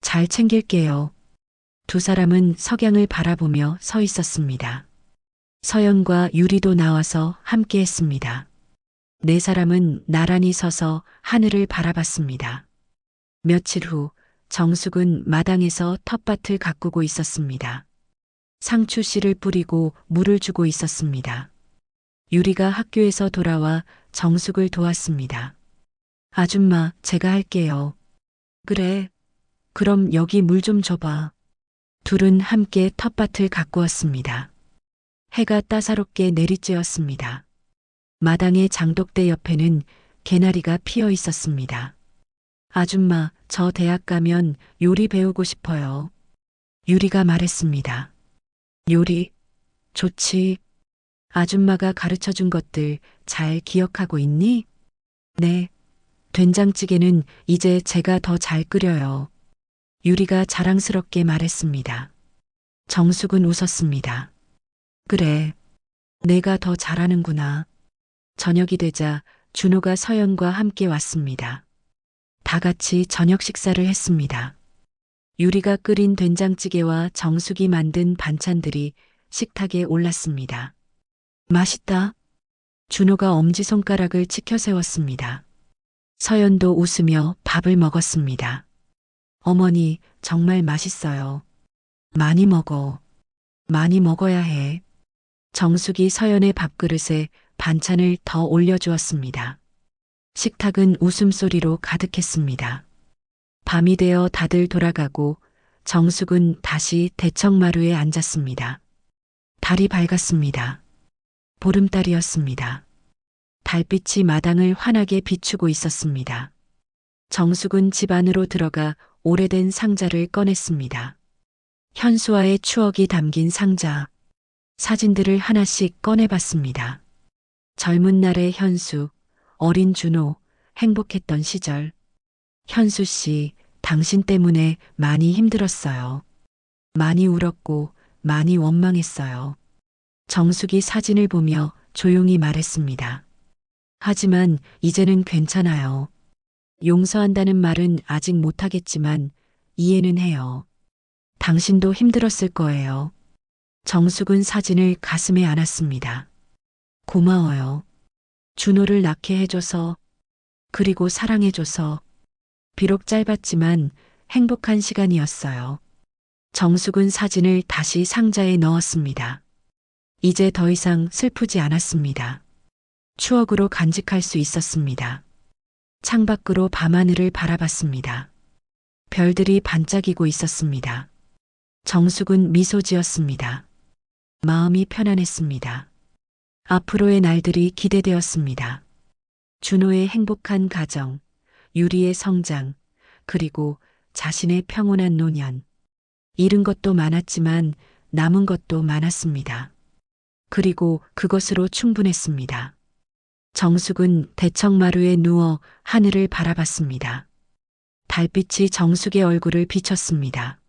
잘 챙길게요. 두 사람은 석양을 바라보며 서 있었습니다. 서연과 유리도 나와서 함께 했습니다. 네 사람은 나란히 서서 하늘을 바라봤습니다. 며칠 후 정숙은 마당에서 텃밭을 가꾸고 있었습니다. 상추 씨를 뿌리고 물을 주고 있었습니다. 유리가 학교에서 돌아와 정숙을 도왔습니다. 아줌마, 제가 할게요. 그래. 그럼 여기 물 좀 줘봐. 둘은 함께 텃밭을 가꾸었습니다. 해가 따사롭게 내리쬐었습니다. 마당의 장독대 옆에는 개나리가 피어 있었습니다. 아줌마, 저 대학 가면 요리 배우고 싶어요. 유리가 말했습니다. 요리? 좋지. 아줌마가 가르쳐 준 것들 잘 기억하고 있니? 네. 된장찌개는 이제 제가 더 잘 끓여요. 유리가 자랑스럽게 말했습니다. 정숙은 웃었습니다. 그래. 내가 더 잘하는구나. 저녁이 되자 준호가 서연과 함께 왔습니다. 다 같이 저녁 식사를 했습니다. 유리가 끓인 된장찌개와 정숙이 만든 반찬들이 식탁에 올랐습니다. 맛있다. 준호가 엄지손가락을 치켜 세웠습니다. 서연도 웃으며 밥을 먹었습니다. 어머니, 정말 맛있어요. 많이 먹어. 많이 먹어야 해. 정숙이 서연의 밥그릇에 반찬을 더 올려주었습니다. 식탁은 웃음소리로 가득했습니다. 밤이 되어 다들 돌아가고 정숙은 다시 대청마루에 앉았습니다. 달이 밝았습니다. 보름달이었습니다. 달빛이 마당을 환하게 비추고 있었습니다. 정숙은 집 안으로 들어가 오래된 상자를 꺼냈습니다. 현수와의 추억이 담긴 상자, 사진들을 하나씩 꺼내봤습니다. 젊은 날의 현수, 어린 준호, 행복했던 시절. 현수 씨, 당신 때문에 많이 힘들었어요. 많이 울었고, 많이 원망했어요. 정숙이 사진을 보며 조용히 말했습니다. 하지만 이제는 괜찮아요. 용서한다는 말은 아직 못하겠지만 이해는 해요. 당신도 힘들었을 거예요. 정숙은 사진을 가슴에 안았습니다. 고마워요. 준호를 낳게 해줘서, 그리고 사랑해줘서, 비록 짧았지만 행복한 시간이었어요. 정숙은 사진을 다시 상자에 넣었습니다. 이제 더 이상 슬프지 않았습니다. 추억으로 간직할 수 있었습니다. 창밖으로 밤하늘을 바라봤습니다. 별들이 반짝이고 있었습니다. 정숙은 미소 지었습니다. 마음이 편안했습니다. 앞으로의 날들이 기대되었습니다. 준호의 행복한 가정, 유리의 성장, 그리고 자신의 평온한 노년. 잃은 것도 많았지만 남은 것도 많았습니다. 그리고 그것으로 충분했습니다. 정숙은 대청마루에 누워 하늘을 바라봤습니다. 달빛이 정숙의 얼굴을 비쳤습니다.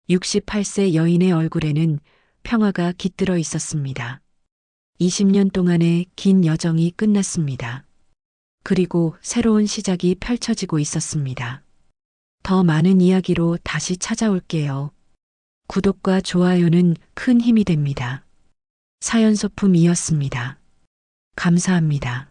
68세 여인의 얼굴에는 평화가 깃들어 있었습니다. 20년 동안의 긴 여정이 끝났습니다. 그리고 새로운 시작이 펼쳐지고 있었습니다. 더 많은 이야기로 다시 찾아올게요. 구독과 좋아요는 큰 힘이 됩니다. 사연소품이었습니다. 감사합니다.